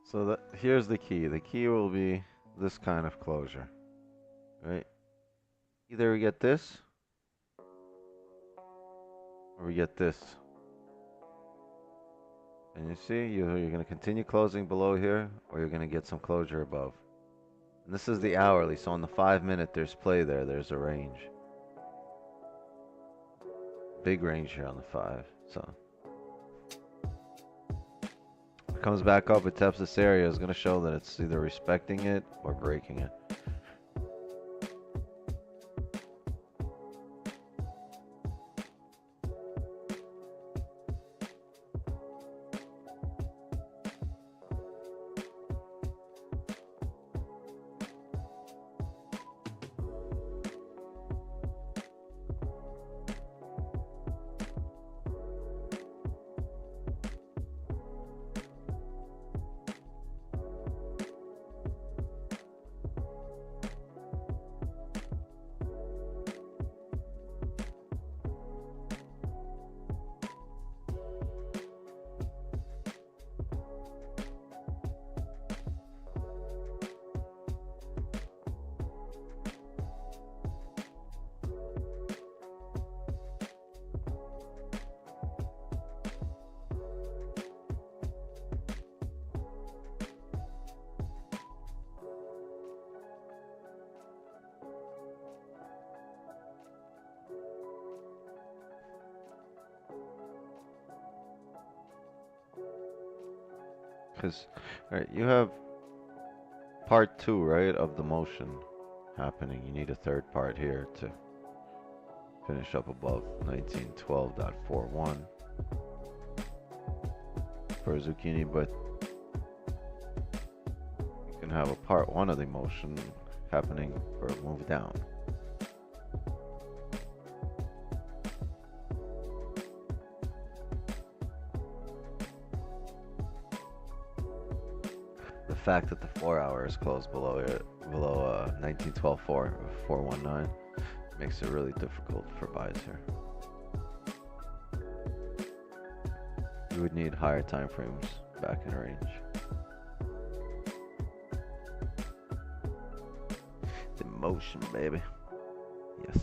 So here's the key. The key will be this kind of closure, right? Either we get this, or we get this. And you see, you're going to continue closing below here, or you're going to get some closure above. And this is the hourly, so on the 5-minute, there's play there. There's a range. Big range here on the 5. So if it comes back up, it taps this area. It's going to show that it's either respecting it or breaking it. Because, alright, you have part 2, right, of the motion happening. You need a third part here to finish up above 1912.41 for a zucchini, but you can have a part 1 of the motion happening for a move down. The fact that the 4 hour is closed below 1912.419 makes it really difficult for buys here. You would need higher time frames back in range. The motion, baby. Yes.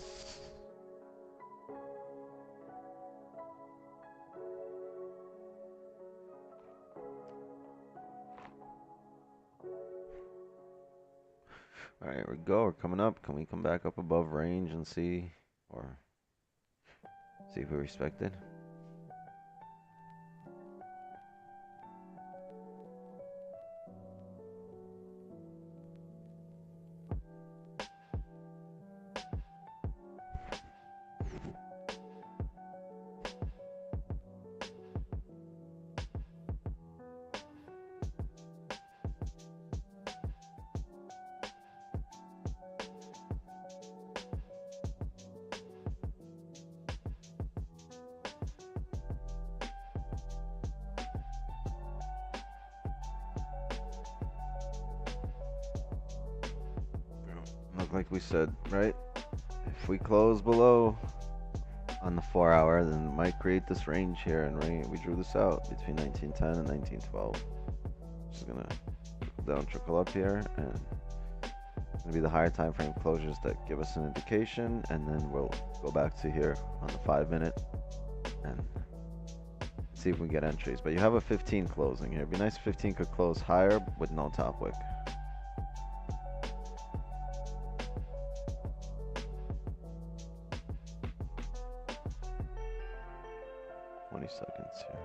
All right, here we go. We're coming up. Can we come back up above range and see, or see if we respect it? Look, like we said, right? If we close below on the 4 hour, then it might create this range here, and right, we drew this out between 1910 and 1912. Just gonna down trickle up here, and it's gonna be the higher time frame closures that give us an indication, and then we'll go back to here on the 5-minute and see if we get entries. But you have a 15 closing here. It'd be nice if 15 could close higher with no top wick. 20 seconds here.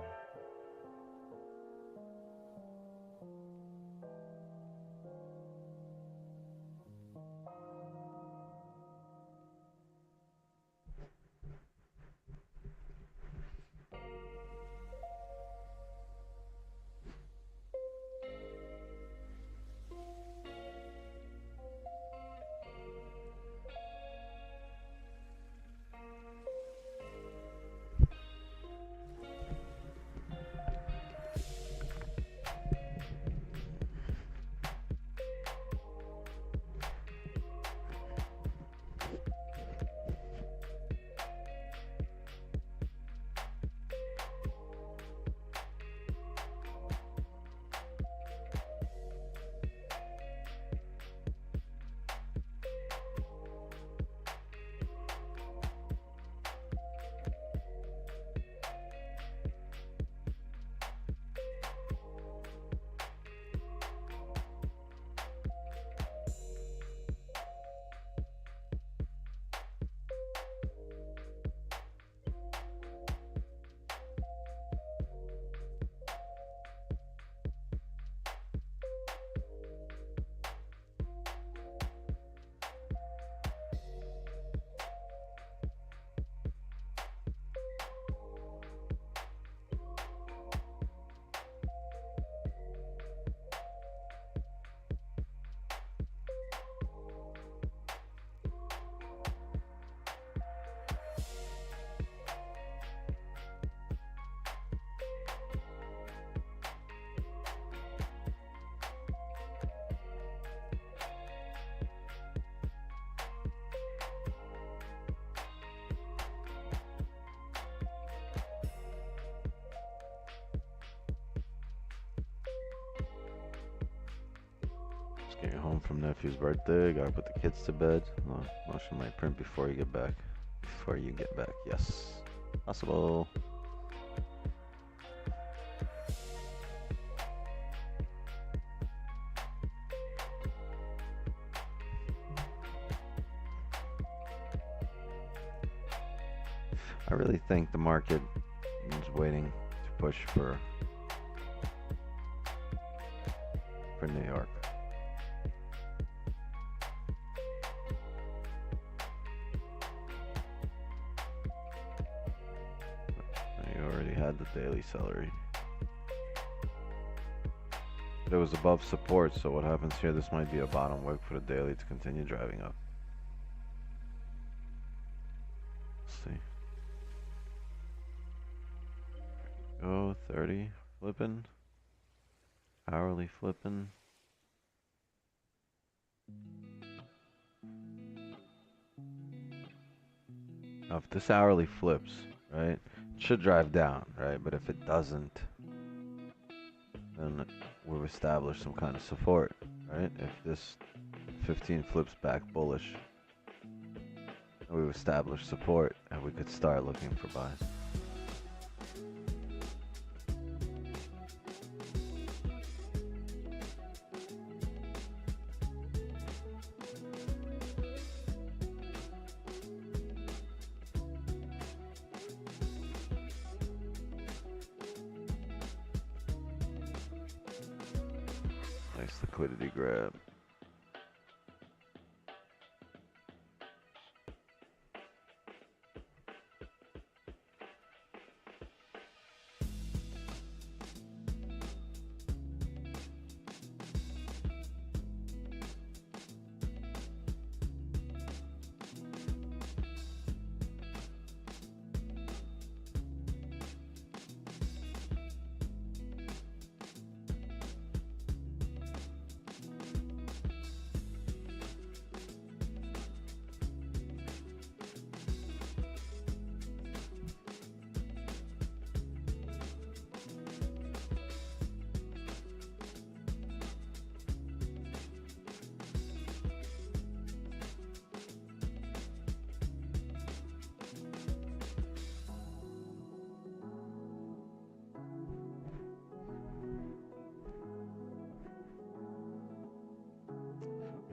home from nephew's birthday. Gotta put the kids to bed. Motion might print before you get back. Before you get back, yes. Possible. I really think the market is waiting to push for New York. You already had the daily celery. But it was above support, so what happens here? This might be a bottom wick for the daily to continue driving up. Let's see. Go 30, flipping. Hourly flipping. Now if this hourly flips, right, it should drive down, right? But if it doesn't, then we've established some kind of support, right? If this 15 flips back bullish, we've established support and we could start looking for buys. Nice liquidity grab.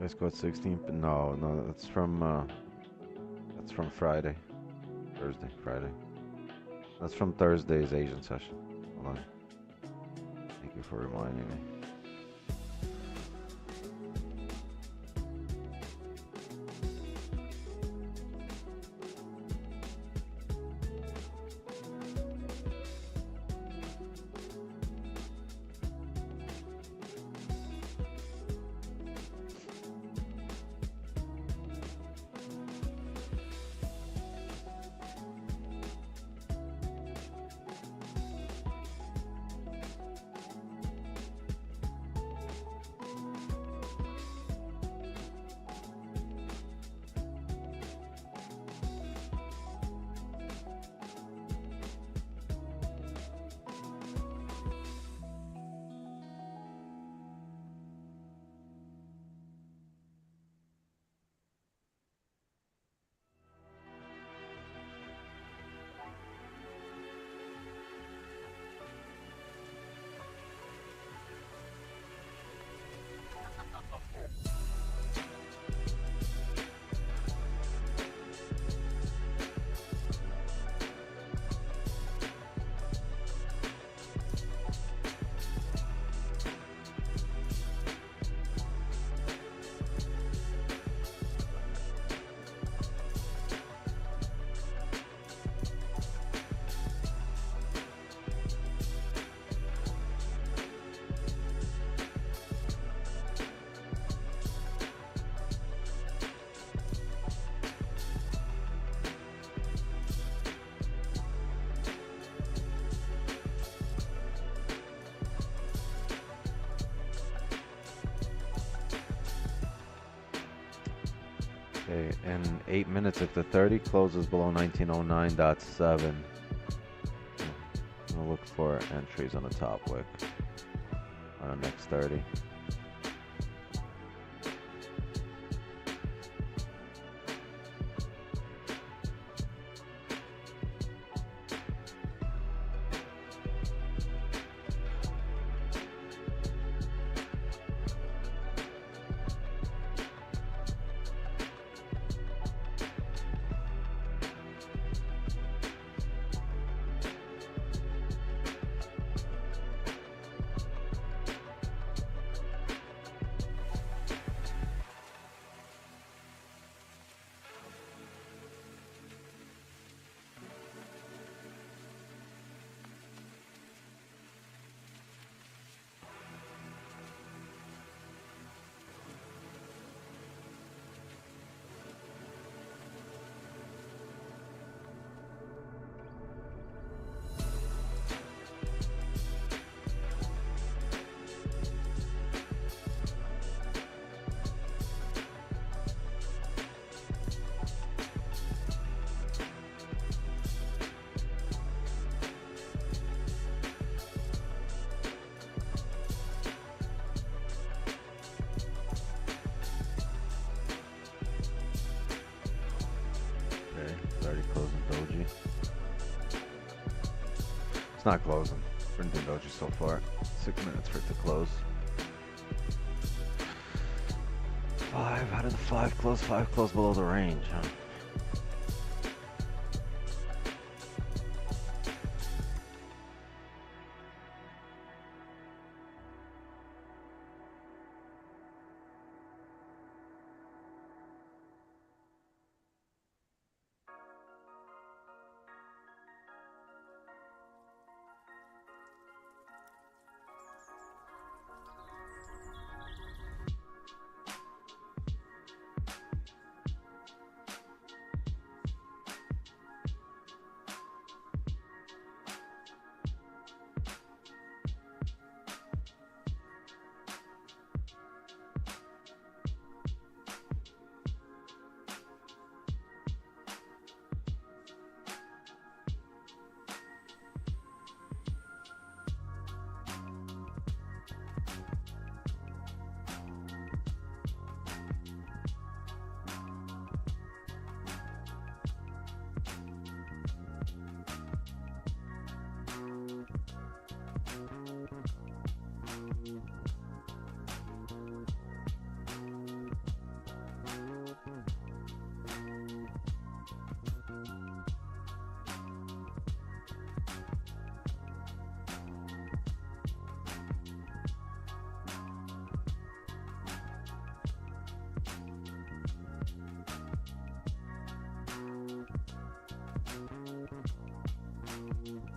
Let's go at 16. But no, that's from Friday, Thursday, Friday. That's from Thursday's Asian session. Hold on. Thank you for reminding me. Okay, in 8 minutes, if the 30 closes below 1909.7, I'm gonna look for entries on the top wick on the next 30. not closing. Printing doji so far. 6 minutes for it to close. 5 out of the 5 close. 5 close below the range, huh?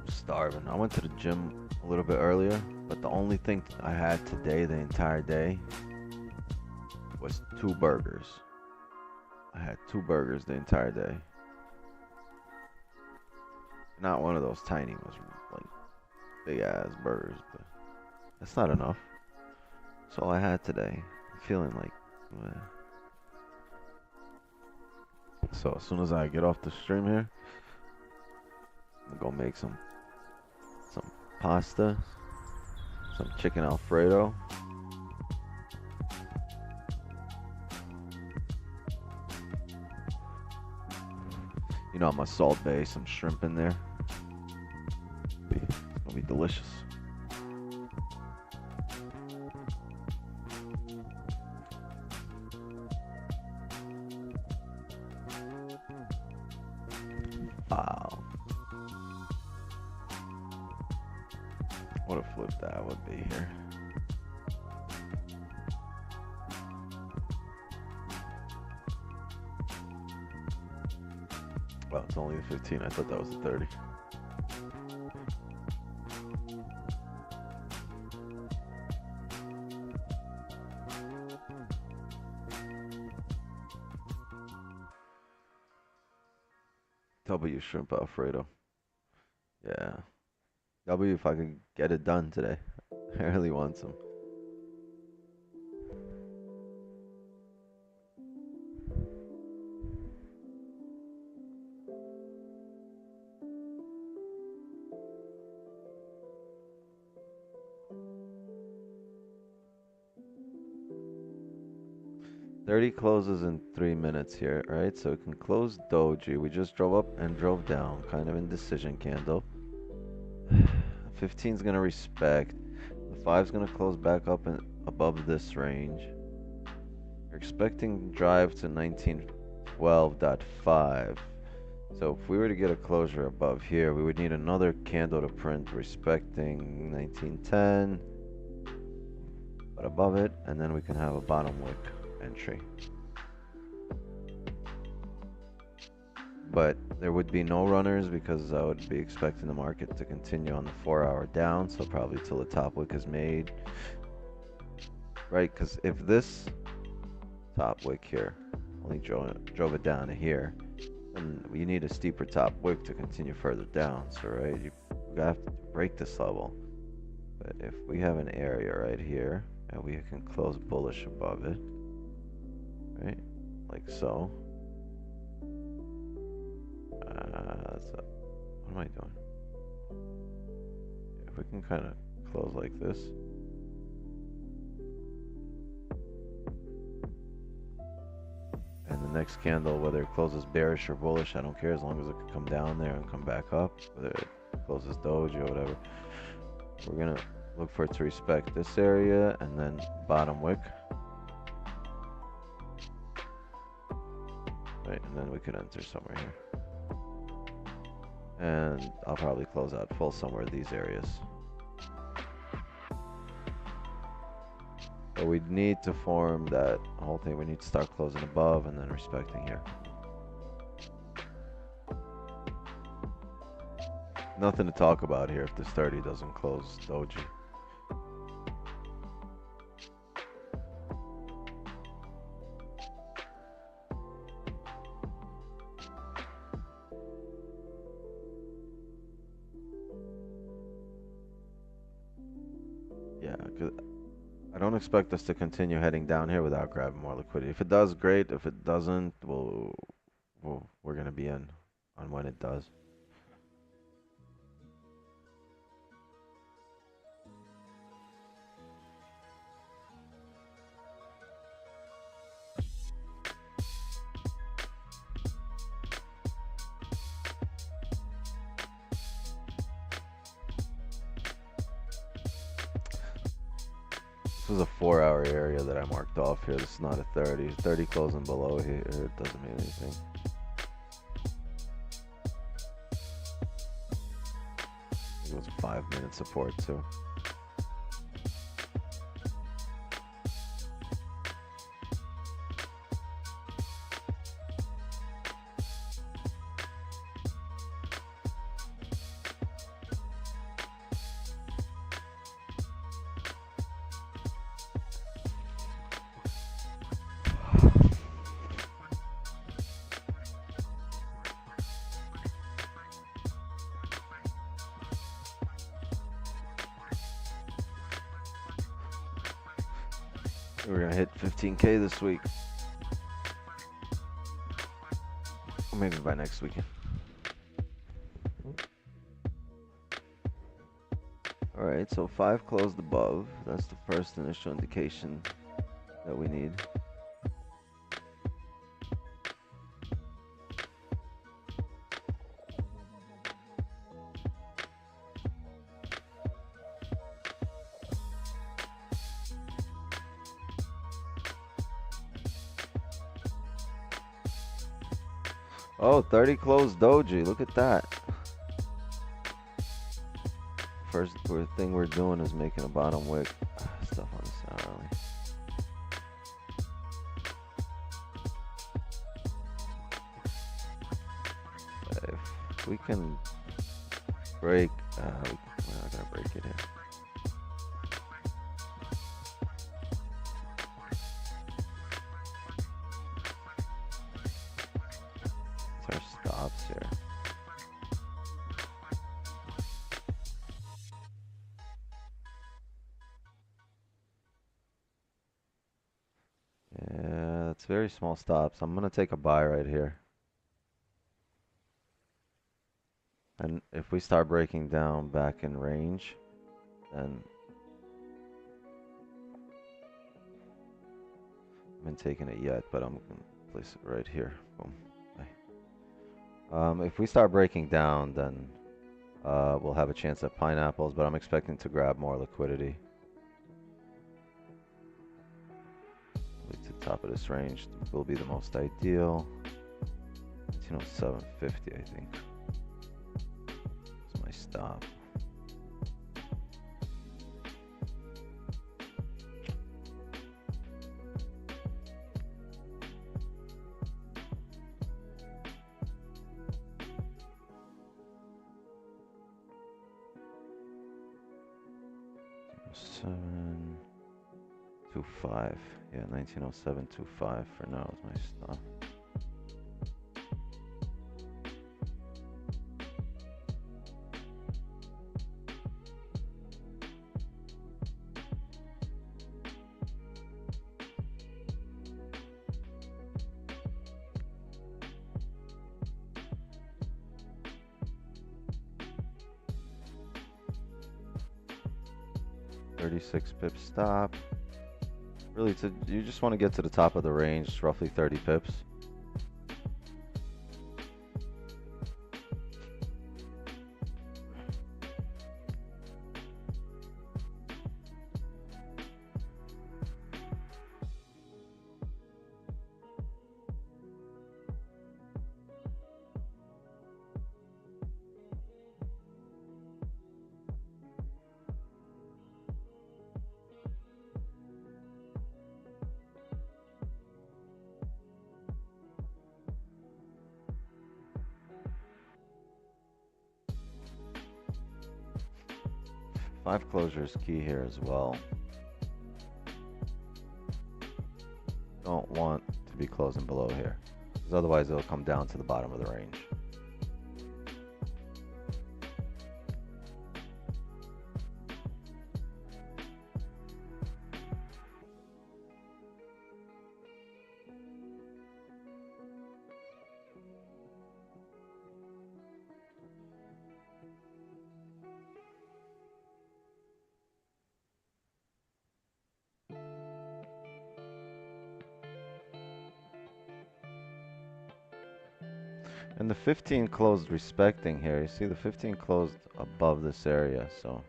Starving. I went to the gym a little bit earlier, but the only thing I had today, the entire day, was 2 burgers. I had 2 burgers the entire day. Not one of those tiny ones, like big ass burgers, but that's not enough. That's all I had today. I'm feeling like, so as soon as I get off the stream here, I'm gonna go make some pasta, some chicken Alfredo. You know, I'm a salt bay, some shrimp in there. It's gonna be delicious. Wow. What a flip that would be here. Well, it's only the 15. I thought that was the 30. W shrimp Alfredo. Yeah. W if I can get it done today. I really want some. $30 closes in 3 minutes here, right? So it can close doji. We just drove up and drove down, kind of indecision candle. 15's gonna respect. The 5's gonna close back up and above this range. You're expecting drive to 1912.5. So if we were to get a closure above here, we would need another candle to print respecting 1910, but above it, and then we can have a bottom wick entry. But there would be no runners because I would be expecting the market to continue on the 4-hour down, so probably till the top wick is made, right? Because if this top wick here only drove it down to here, then you need a steeper top wick to continue further down. So right, you have to break this level. But if we have an area right here and we can close bullish above it, right, like so. What am I doing? If we can kind of close like this. And the next candle, whether it closes bearish or bullish, I don't care, as long as it can come down there and come back up. Whether it closes doji or whatever. We're gonna look for it to respect this area and then bottom wick. Right, and then we could enter somewhere here. And I'll probably close out full somewhere in these areas. But we need to form that whole thing. We need to start closing above and then respecting here. Nothing to talk about here if this 30 doesn't close doji. Yeah, 'cause I don't expect us to continue heading down here without grabbing more liquidity. If it does, great. If it doesn't, we're gonna be in on when it does. This is a 4-hour area that I marked off here. This is not a 30. 30 closing below here, it doesn't mean anything. It was a 5-minute support too. We're gonna hit 15K this week. Or maybe by next weekend. Alright, so 5 closed above. That's the first initial indication that we need. Oh, 30 closed doji. Look at that. First thing we're doing is making a bottom wick. Stuff on this early. If we can break, we're not gonna break it here. Stops here. Yeah, it's very small stops. I'm gonna take a buy right here. And if we start breaking down back in range, then I haven't taken it yet, but I'm gonna place it right here. Boom. If we start breaking down, then we'll have a chance at pineapples, but I'm expecting to grab more liquidity. To the top of this range will be the most ideal. 750, I think. That's my stop. Seven, 25. Yeah, 1907.25 for now is my stop. $36 pips stop. Really, you just want to get to the top of the range, roughly 30 pips. 5 closure is key here as well. Don't want to be closing below here, because otherwise it'll come down to the bottom of the range. And the 15 closed respecting here. You see the 15 closed above this area, so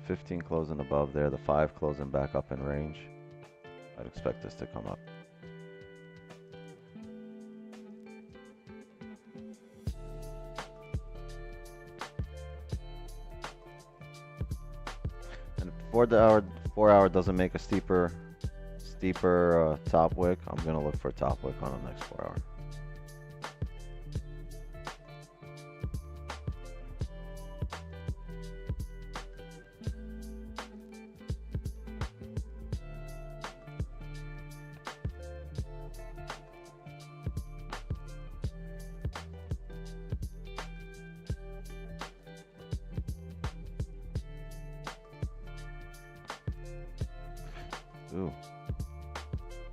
15 closing above there, the 5 closing back up in range. I'd expect this to come up. And if 4 hour doesn't make a steeper top wick, I'm gonna look for a top wick on the next 4 hour. Ooh,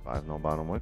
5 no bottom wick.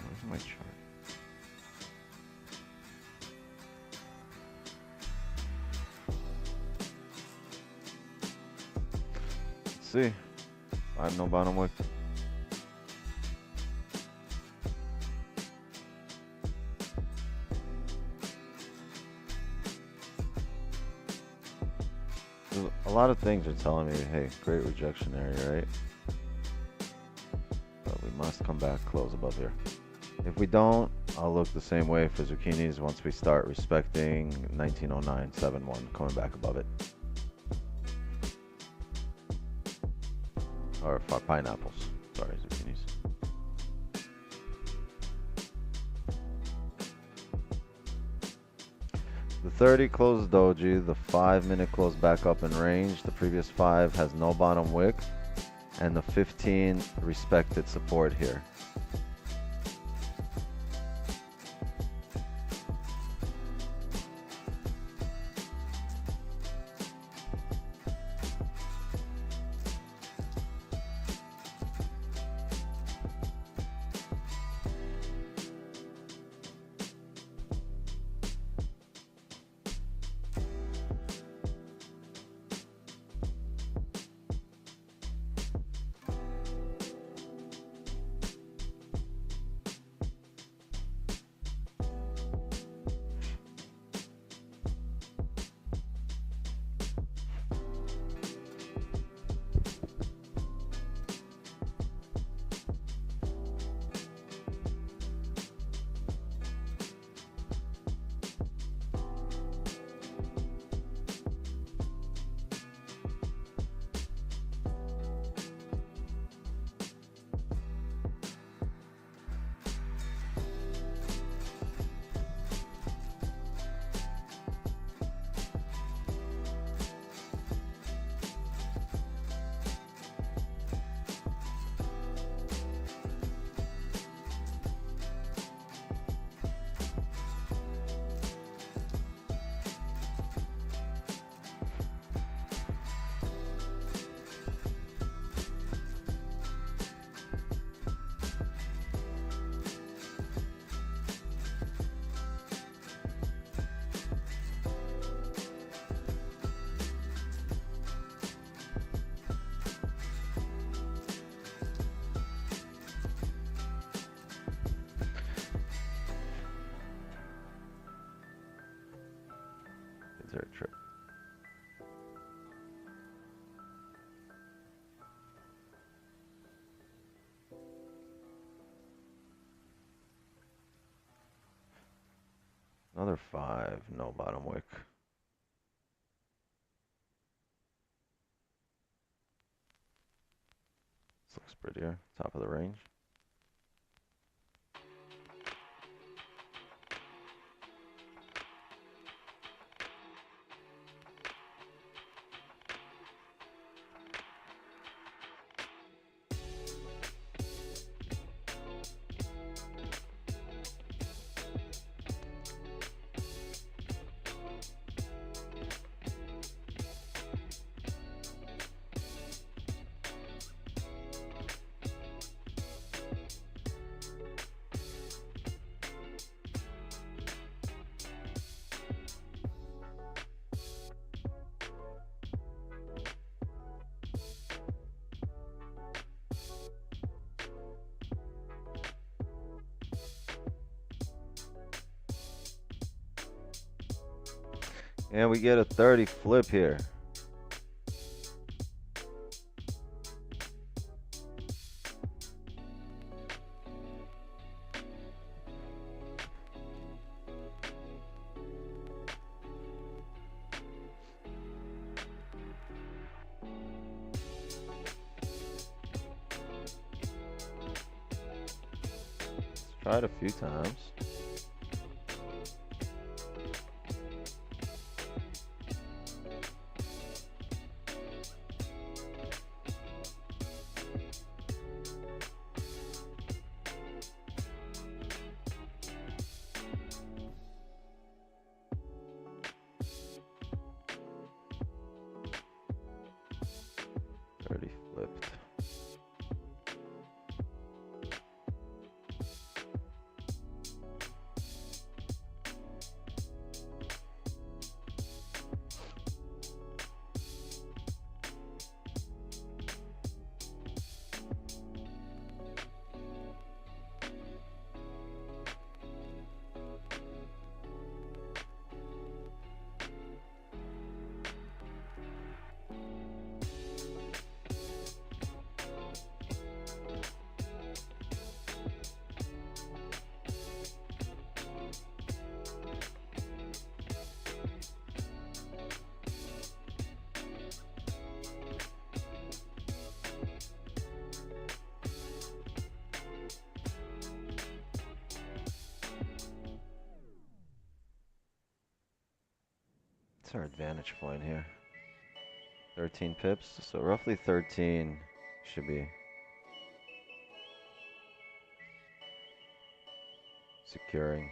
Where's my chart? Let's see. 5 no bottom wick. A lot of things are telling me, hey, great rejection area, right? But we must come back close above here. If we don't, I'll look the same way for zucchinis once we start respecting 1909.71, coming back above it. Or for pineapples, sorry, zucchinis. The 30 closed doji, the 5-minute closed back up in range. The previous 5 has no bottom wick, and the 15 respected support here. Is there a trip? Another 5, no bottom wick. This looks prettier. Top of the range. And we get a 30 flip here. Tried a few times. Already flipped. What's our advantage point here? 13 pips, so roughly 13 should be securing.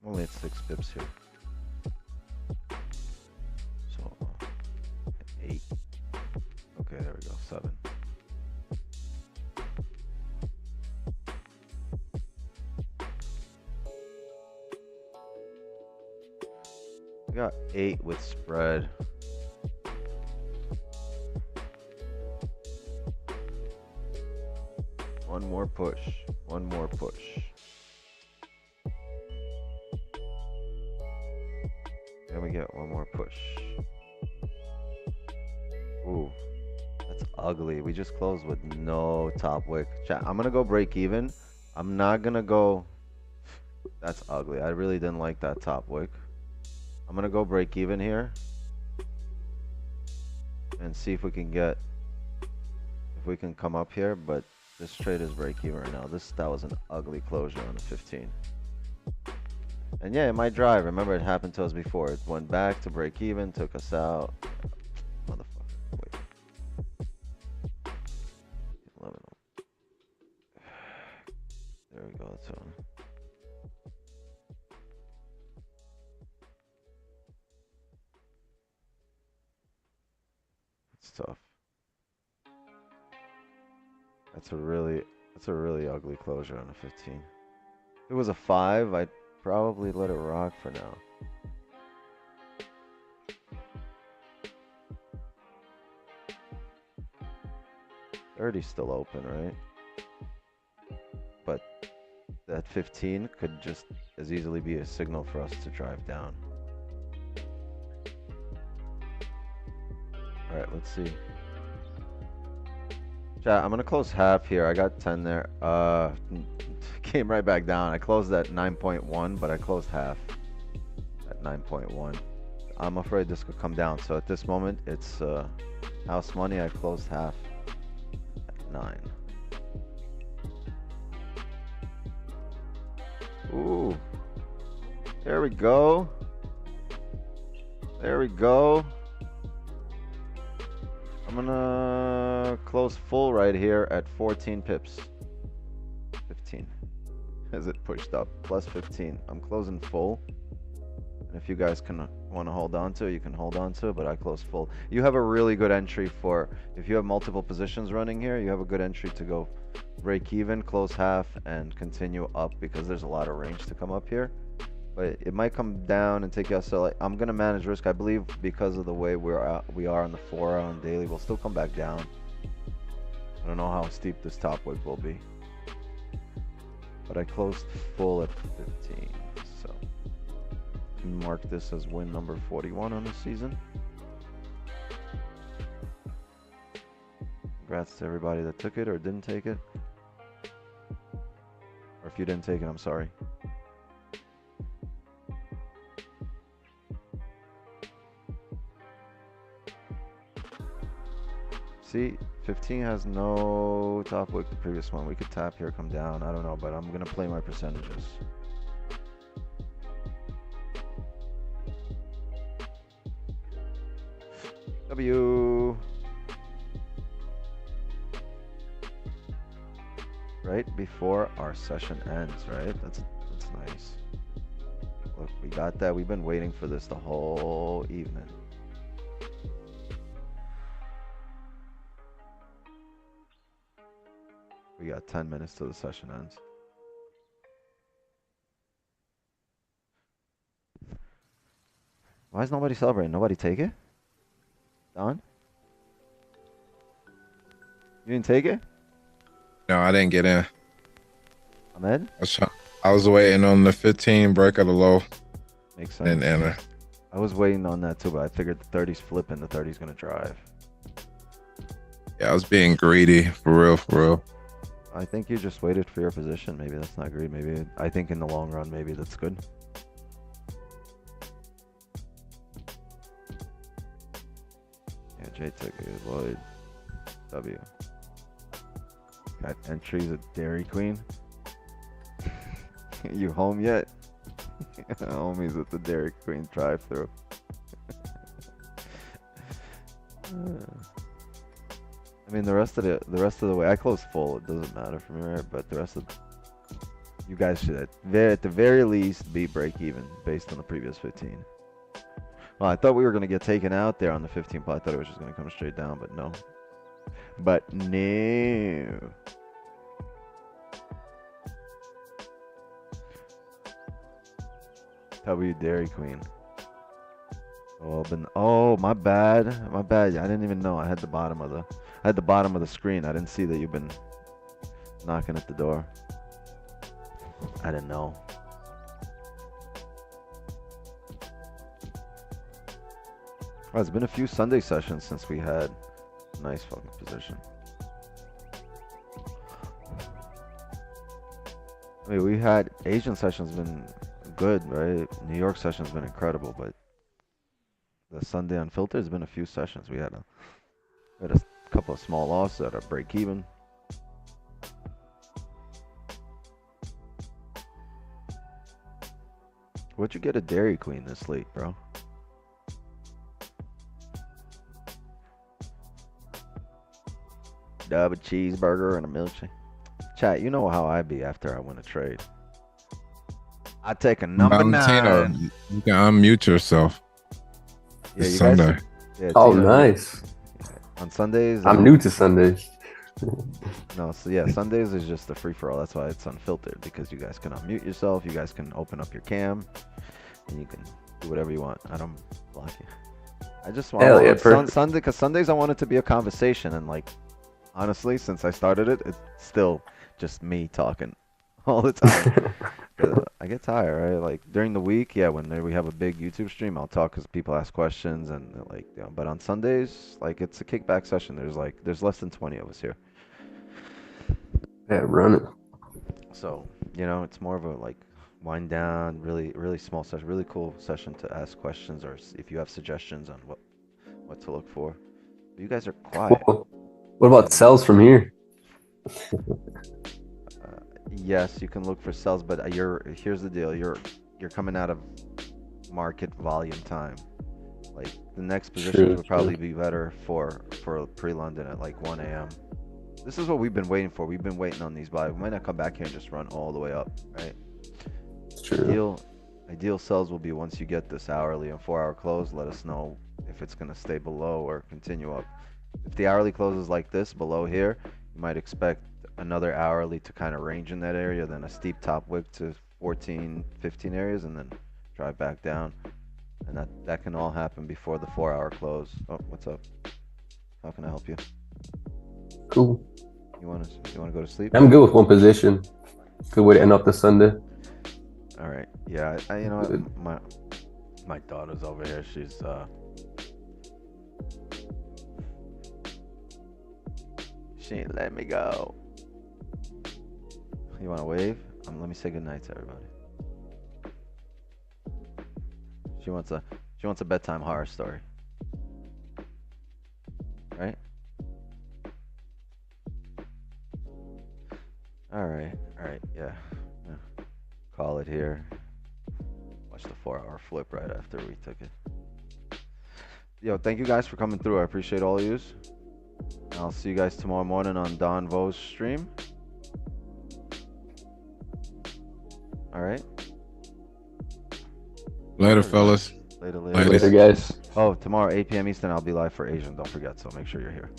Only at 6 pips here. So 8. Okay, there we go. 7. We got 8 with spread. One more push. One more push. Then we get one more push. Ooh, that's ugly. We just closed with no top wick. Chat, I'm gonna go break even. I'm not gonna go That's ugly. I really didn't like that top wick. I'm gonna go break even here and see if we can get, if we can come up here, but this trade is break even right now. That was an ugly closure on the 15. And yeah, it might drive. Remember, it happened to us before. It went back to break even, took us out. Motherfucker. Wait. 11. There we go. That's on. It's tough. That's a really ugly closure on a 15. If it was a 5, I'd probably let it rock for now. $30's still open, right? But that 15 could just as easily be a signal for us to drive down. All right, let's see. Chat, I'm gonna close half here. I got 10 there. Came right back down. I closed at 9.1, but I closed half at 9.1. I'm afraid this could come down. So at this moment, it's house money. I closed half at 9. Ooh, there we go. There we go. I'm gonna close full right here at 14 pips. 15. As it pushed up. Plus 15. I'm closing full. And if you guys can want to hold on to it, you can hold on to it, but I close full. You have a really good entry for, if you have multiple positions running here, you have a good entry to go break even, close half, and continue up because there's a lot of range to come up here. But it might come down and take you out. So like, I'm gonna manage risk. I believe because of the way we are on the 4 hour and daily, we'll still come back down. I don't know how steep this top wick will be, but I closed full at 15. So mark this as win number 41 on the season. Congrats to everybody that took it or didn't take it. Or if you didn't take it, I'm sorry. See, 15 has no top wick, the previous one. We could tap here, come down. I don't know, but I'm gonna play my percentages. W. Right before our session ends, right? That's nice. Look, we got that. We've been waiting for this the whole evening. We got 10 minutes till the session ends. Why is nobody celebrating? Nobody take it? Don? You didn't take it? No, I didn't get in. Ahmed? I was waiting on the 15 break of the low. Makes sense. And enter. I was waiting on that too, but I figured the 30's flipping, the 30's gonna drive. Yeah, I was being greedy, for real, for real. I think you just waited for your position. Maybe that's not great. Maybe I think in the long run, maybe that's good. Yeah, J took it. Lloyd. W. Got entries at Dairy Queen. You home yet? Homies at the Dairy Queen drive-thru. I mean, the rest of the way, I close full. It doesn't matter for me, right? But the rest of you guys should at the very least be break even based on the previous 15. Well, I thought we were gonna get taken out there on the 15 plot. I thought it was just gonna come straight down, but no. But no. W Dairy Queen. Oh, my bad. My bad. I didn't even know. I had the bottom of the screen. I didn't see that you've been knocking at the door. I didn't know. Oh, it's been a few Sunday sessions since we had a nice fucking position. I mean, we had Asian sessions been good, right? New York session's been incredible, but the Sunday Unfiltered has been a few sessions. We had a couple of small losses at a break even. What'd you get a Dairy Queen this late, bro? Double cheeseburger and a milkshake. Chat, you know how I be after I win a trade. I take a number Valentino, 9. you can unmute yourself. Yeah, It's you Sunday. guys. Yeah, Oh, Tino, nice. on Sundays. I'm new to Sundays. No, so yeah, Sundays is just a free for all. That's why it's unfiltered, because you guys can unmute yourself. You guys can open up your cam, and you can do whatever you want. I don't block you. I just want Hell yeah, perfect. Sunday, because Sundays I want it to be a conversation, and like honestly, since I started it, it's still just me talking all the time. I get tired, right? Like during the week, yeah, when we have a big YouTube stream, I'll talk because people ask questions and like, you know, but on Sundays, like it's a kickback session. There's less than 20 of us here. Yeah, run it. So, you know, it's more of a like wind down, really, really small session, really cool session to ask questions or if you have suggestions on what to look for. But you guys are quiet. What about sells from here? Yes, you can look for sells, but here's the deal. You're coming out of market volume time. Like the next positions True, would probably be better for pre-London at like 1 a.m. This is what we've been waiting for. We've been waiting on these buys. We might not come back here and just run all the way up, right? It's true. Ideal sells will be once you get this hourly and 4-hour close. Let us know if it's gonna stay below or continue up. If the hourly closes like this below here, you might expect another hourly to kind of range in that area, then a steep top wick to 14, 15 areas, and then drive back down. And that can all happen before the 4-hour close. Oh, what's up? How can I help you? Cool. You wanna go to sleep? I'm good with one position. Good way to end up the Sunday. All right. Yeah, you know Good. what? My daughter's over here. She's she ain't let me go. You want to wave? Let me say goodnight to everybody. She wants a bedtime horror story. Right? All right. Yeah. Call it here. Watch the 4-hour flip right after we took it. Yo, thank you guys for coming through. I appreciate all of yous. I'll see you guys tomorrow morning on Don Vo's stream. All right. Later, fellas. Later. Later, guys. Oh, tomorrow 8 p.m. Eastern, I'll be live for Asian. Don't forget. So make sure you're here.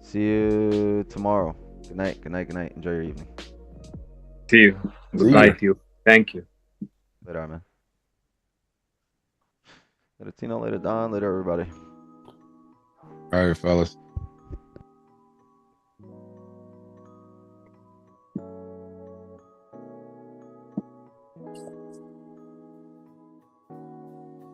See you tomorrow. Good night. Enjoy your evening. See you. Good See night, you. Thank you. Later, man. Later, Tino. Later, Don. Later, everybody. All right, fellas.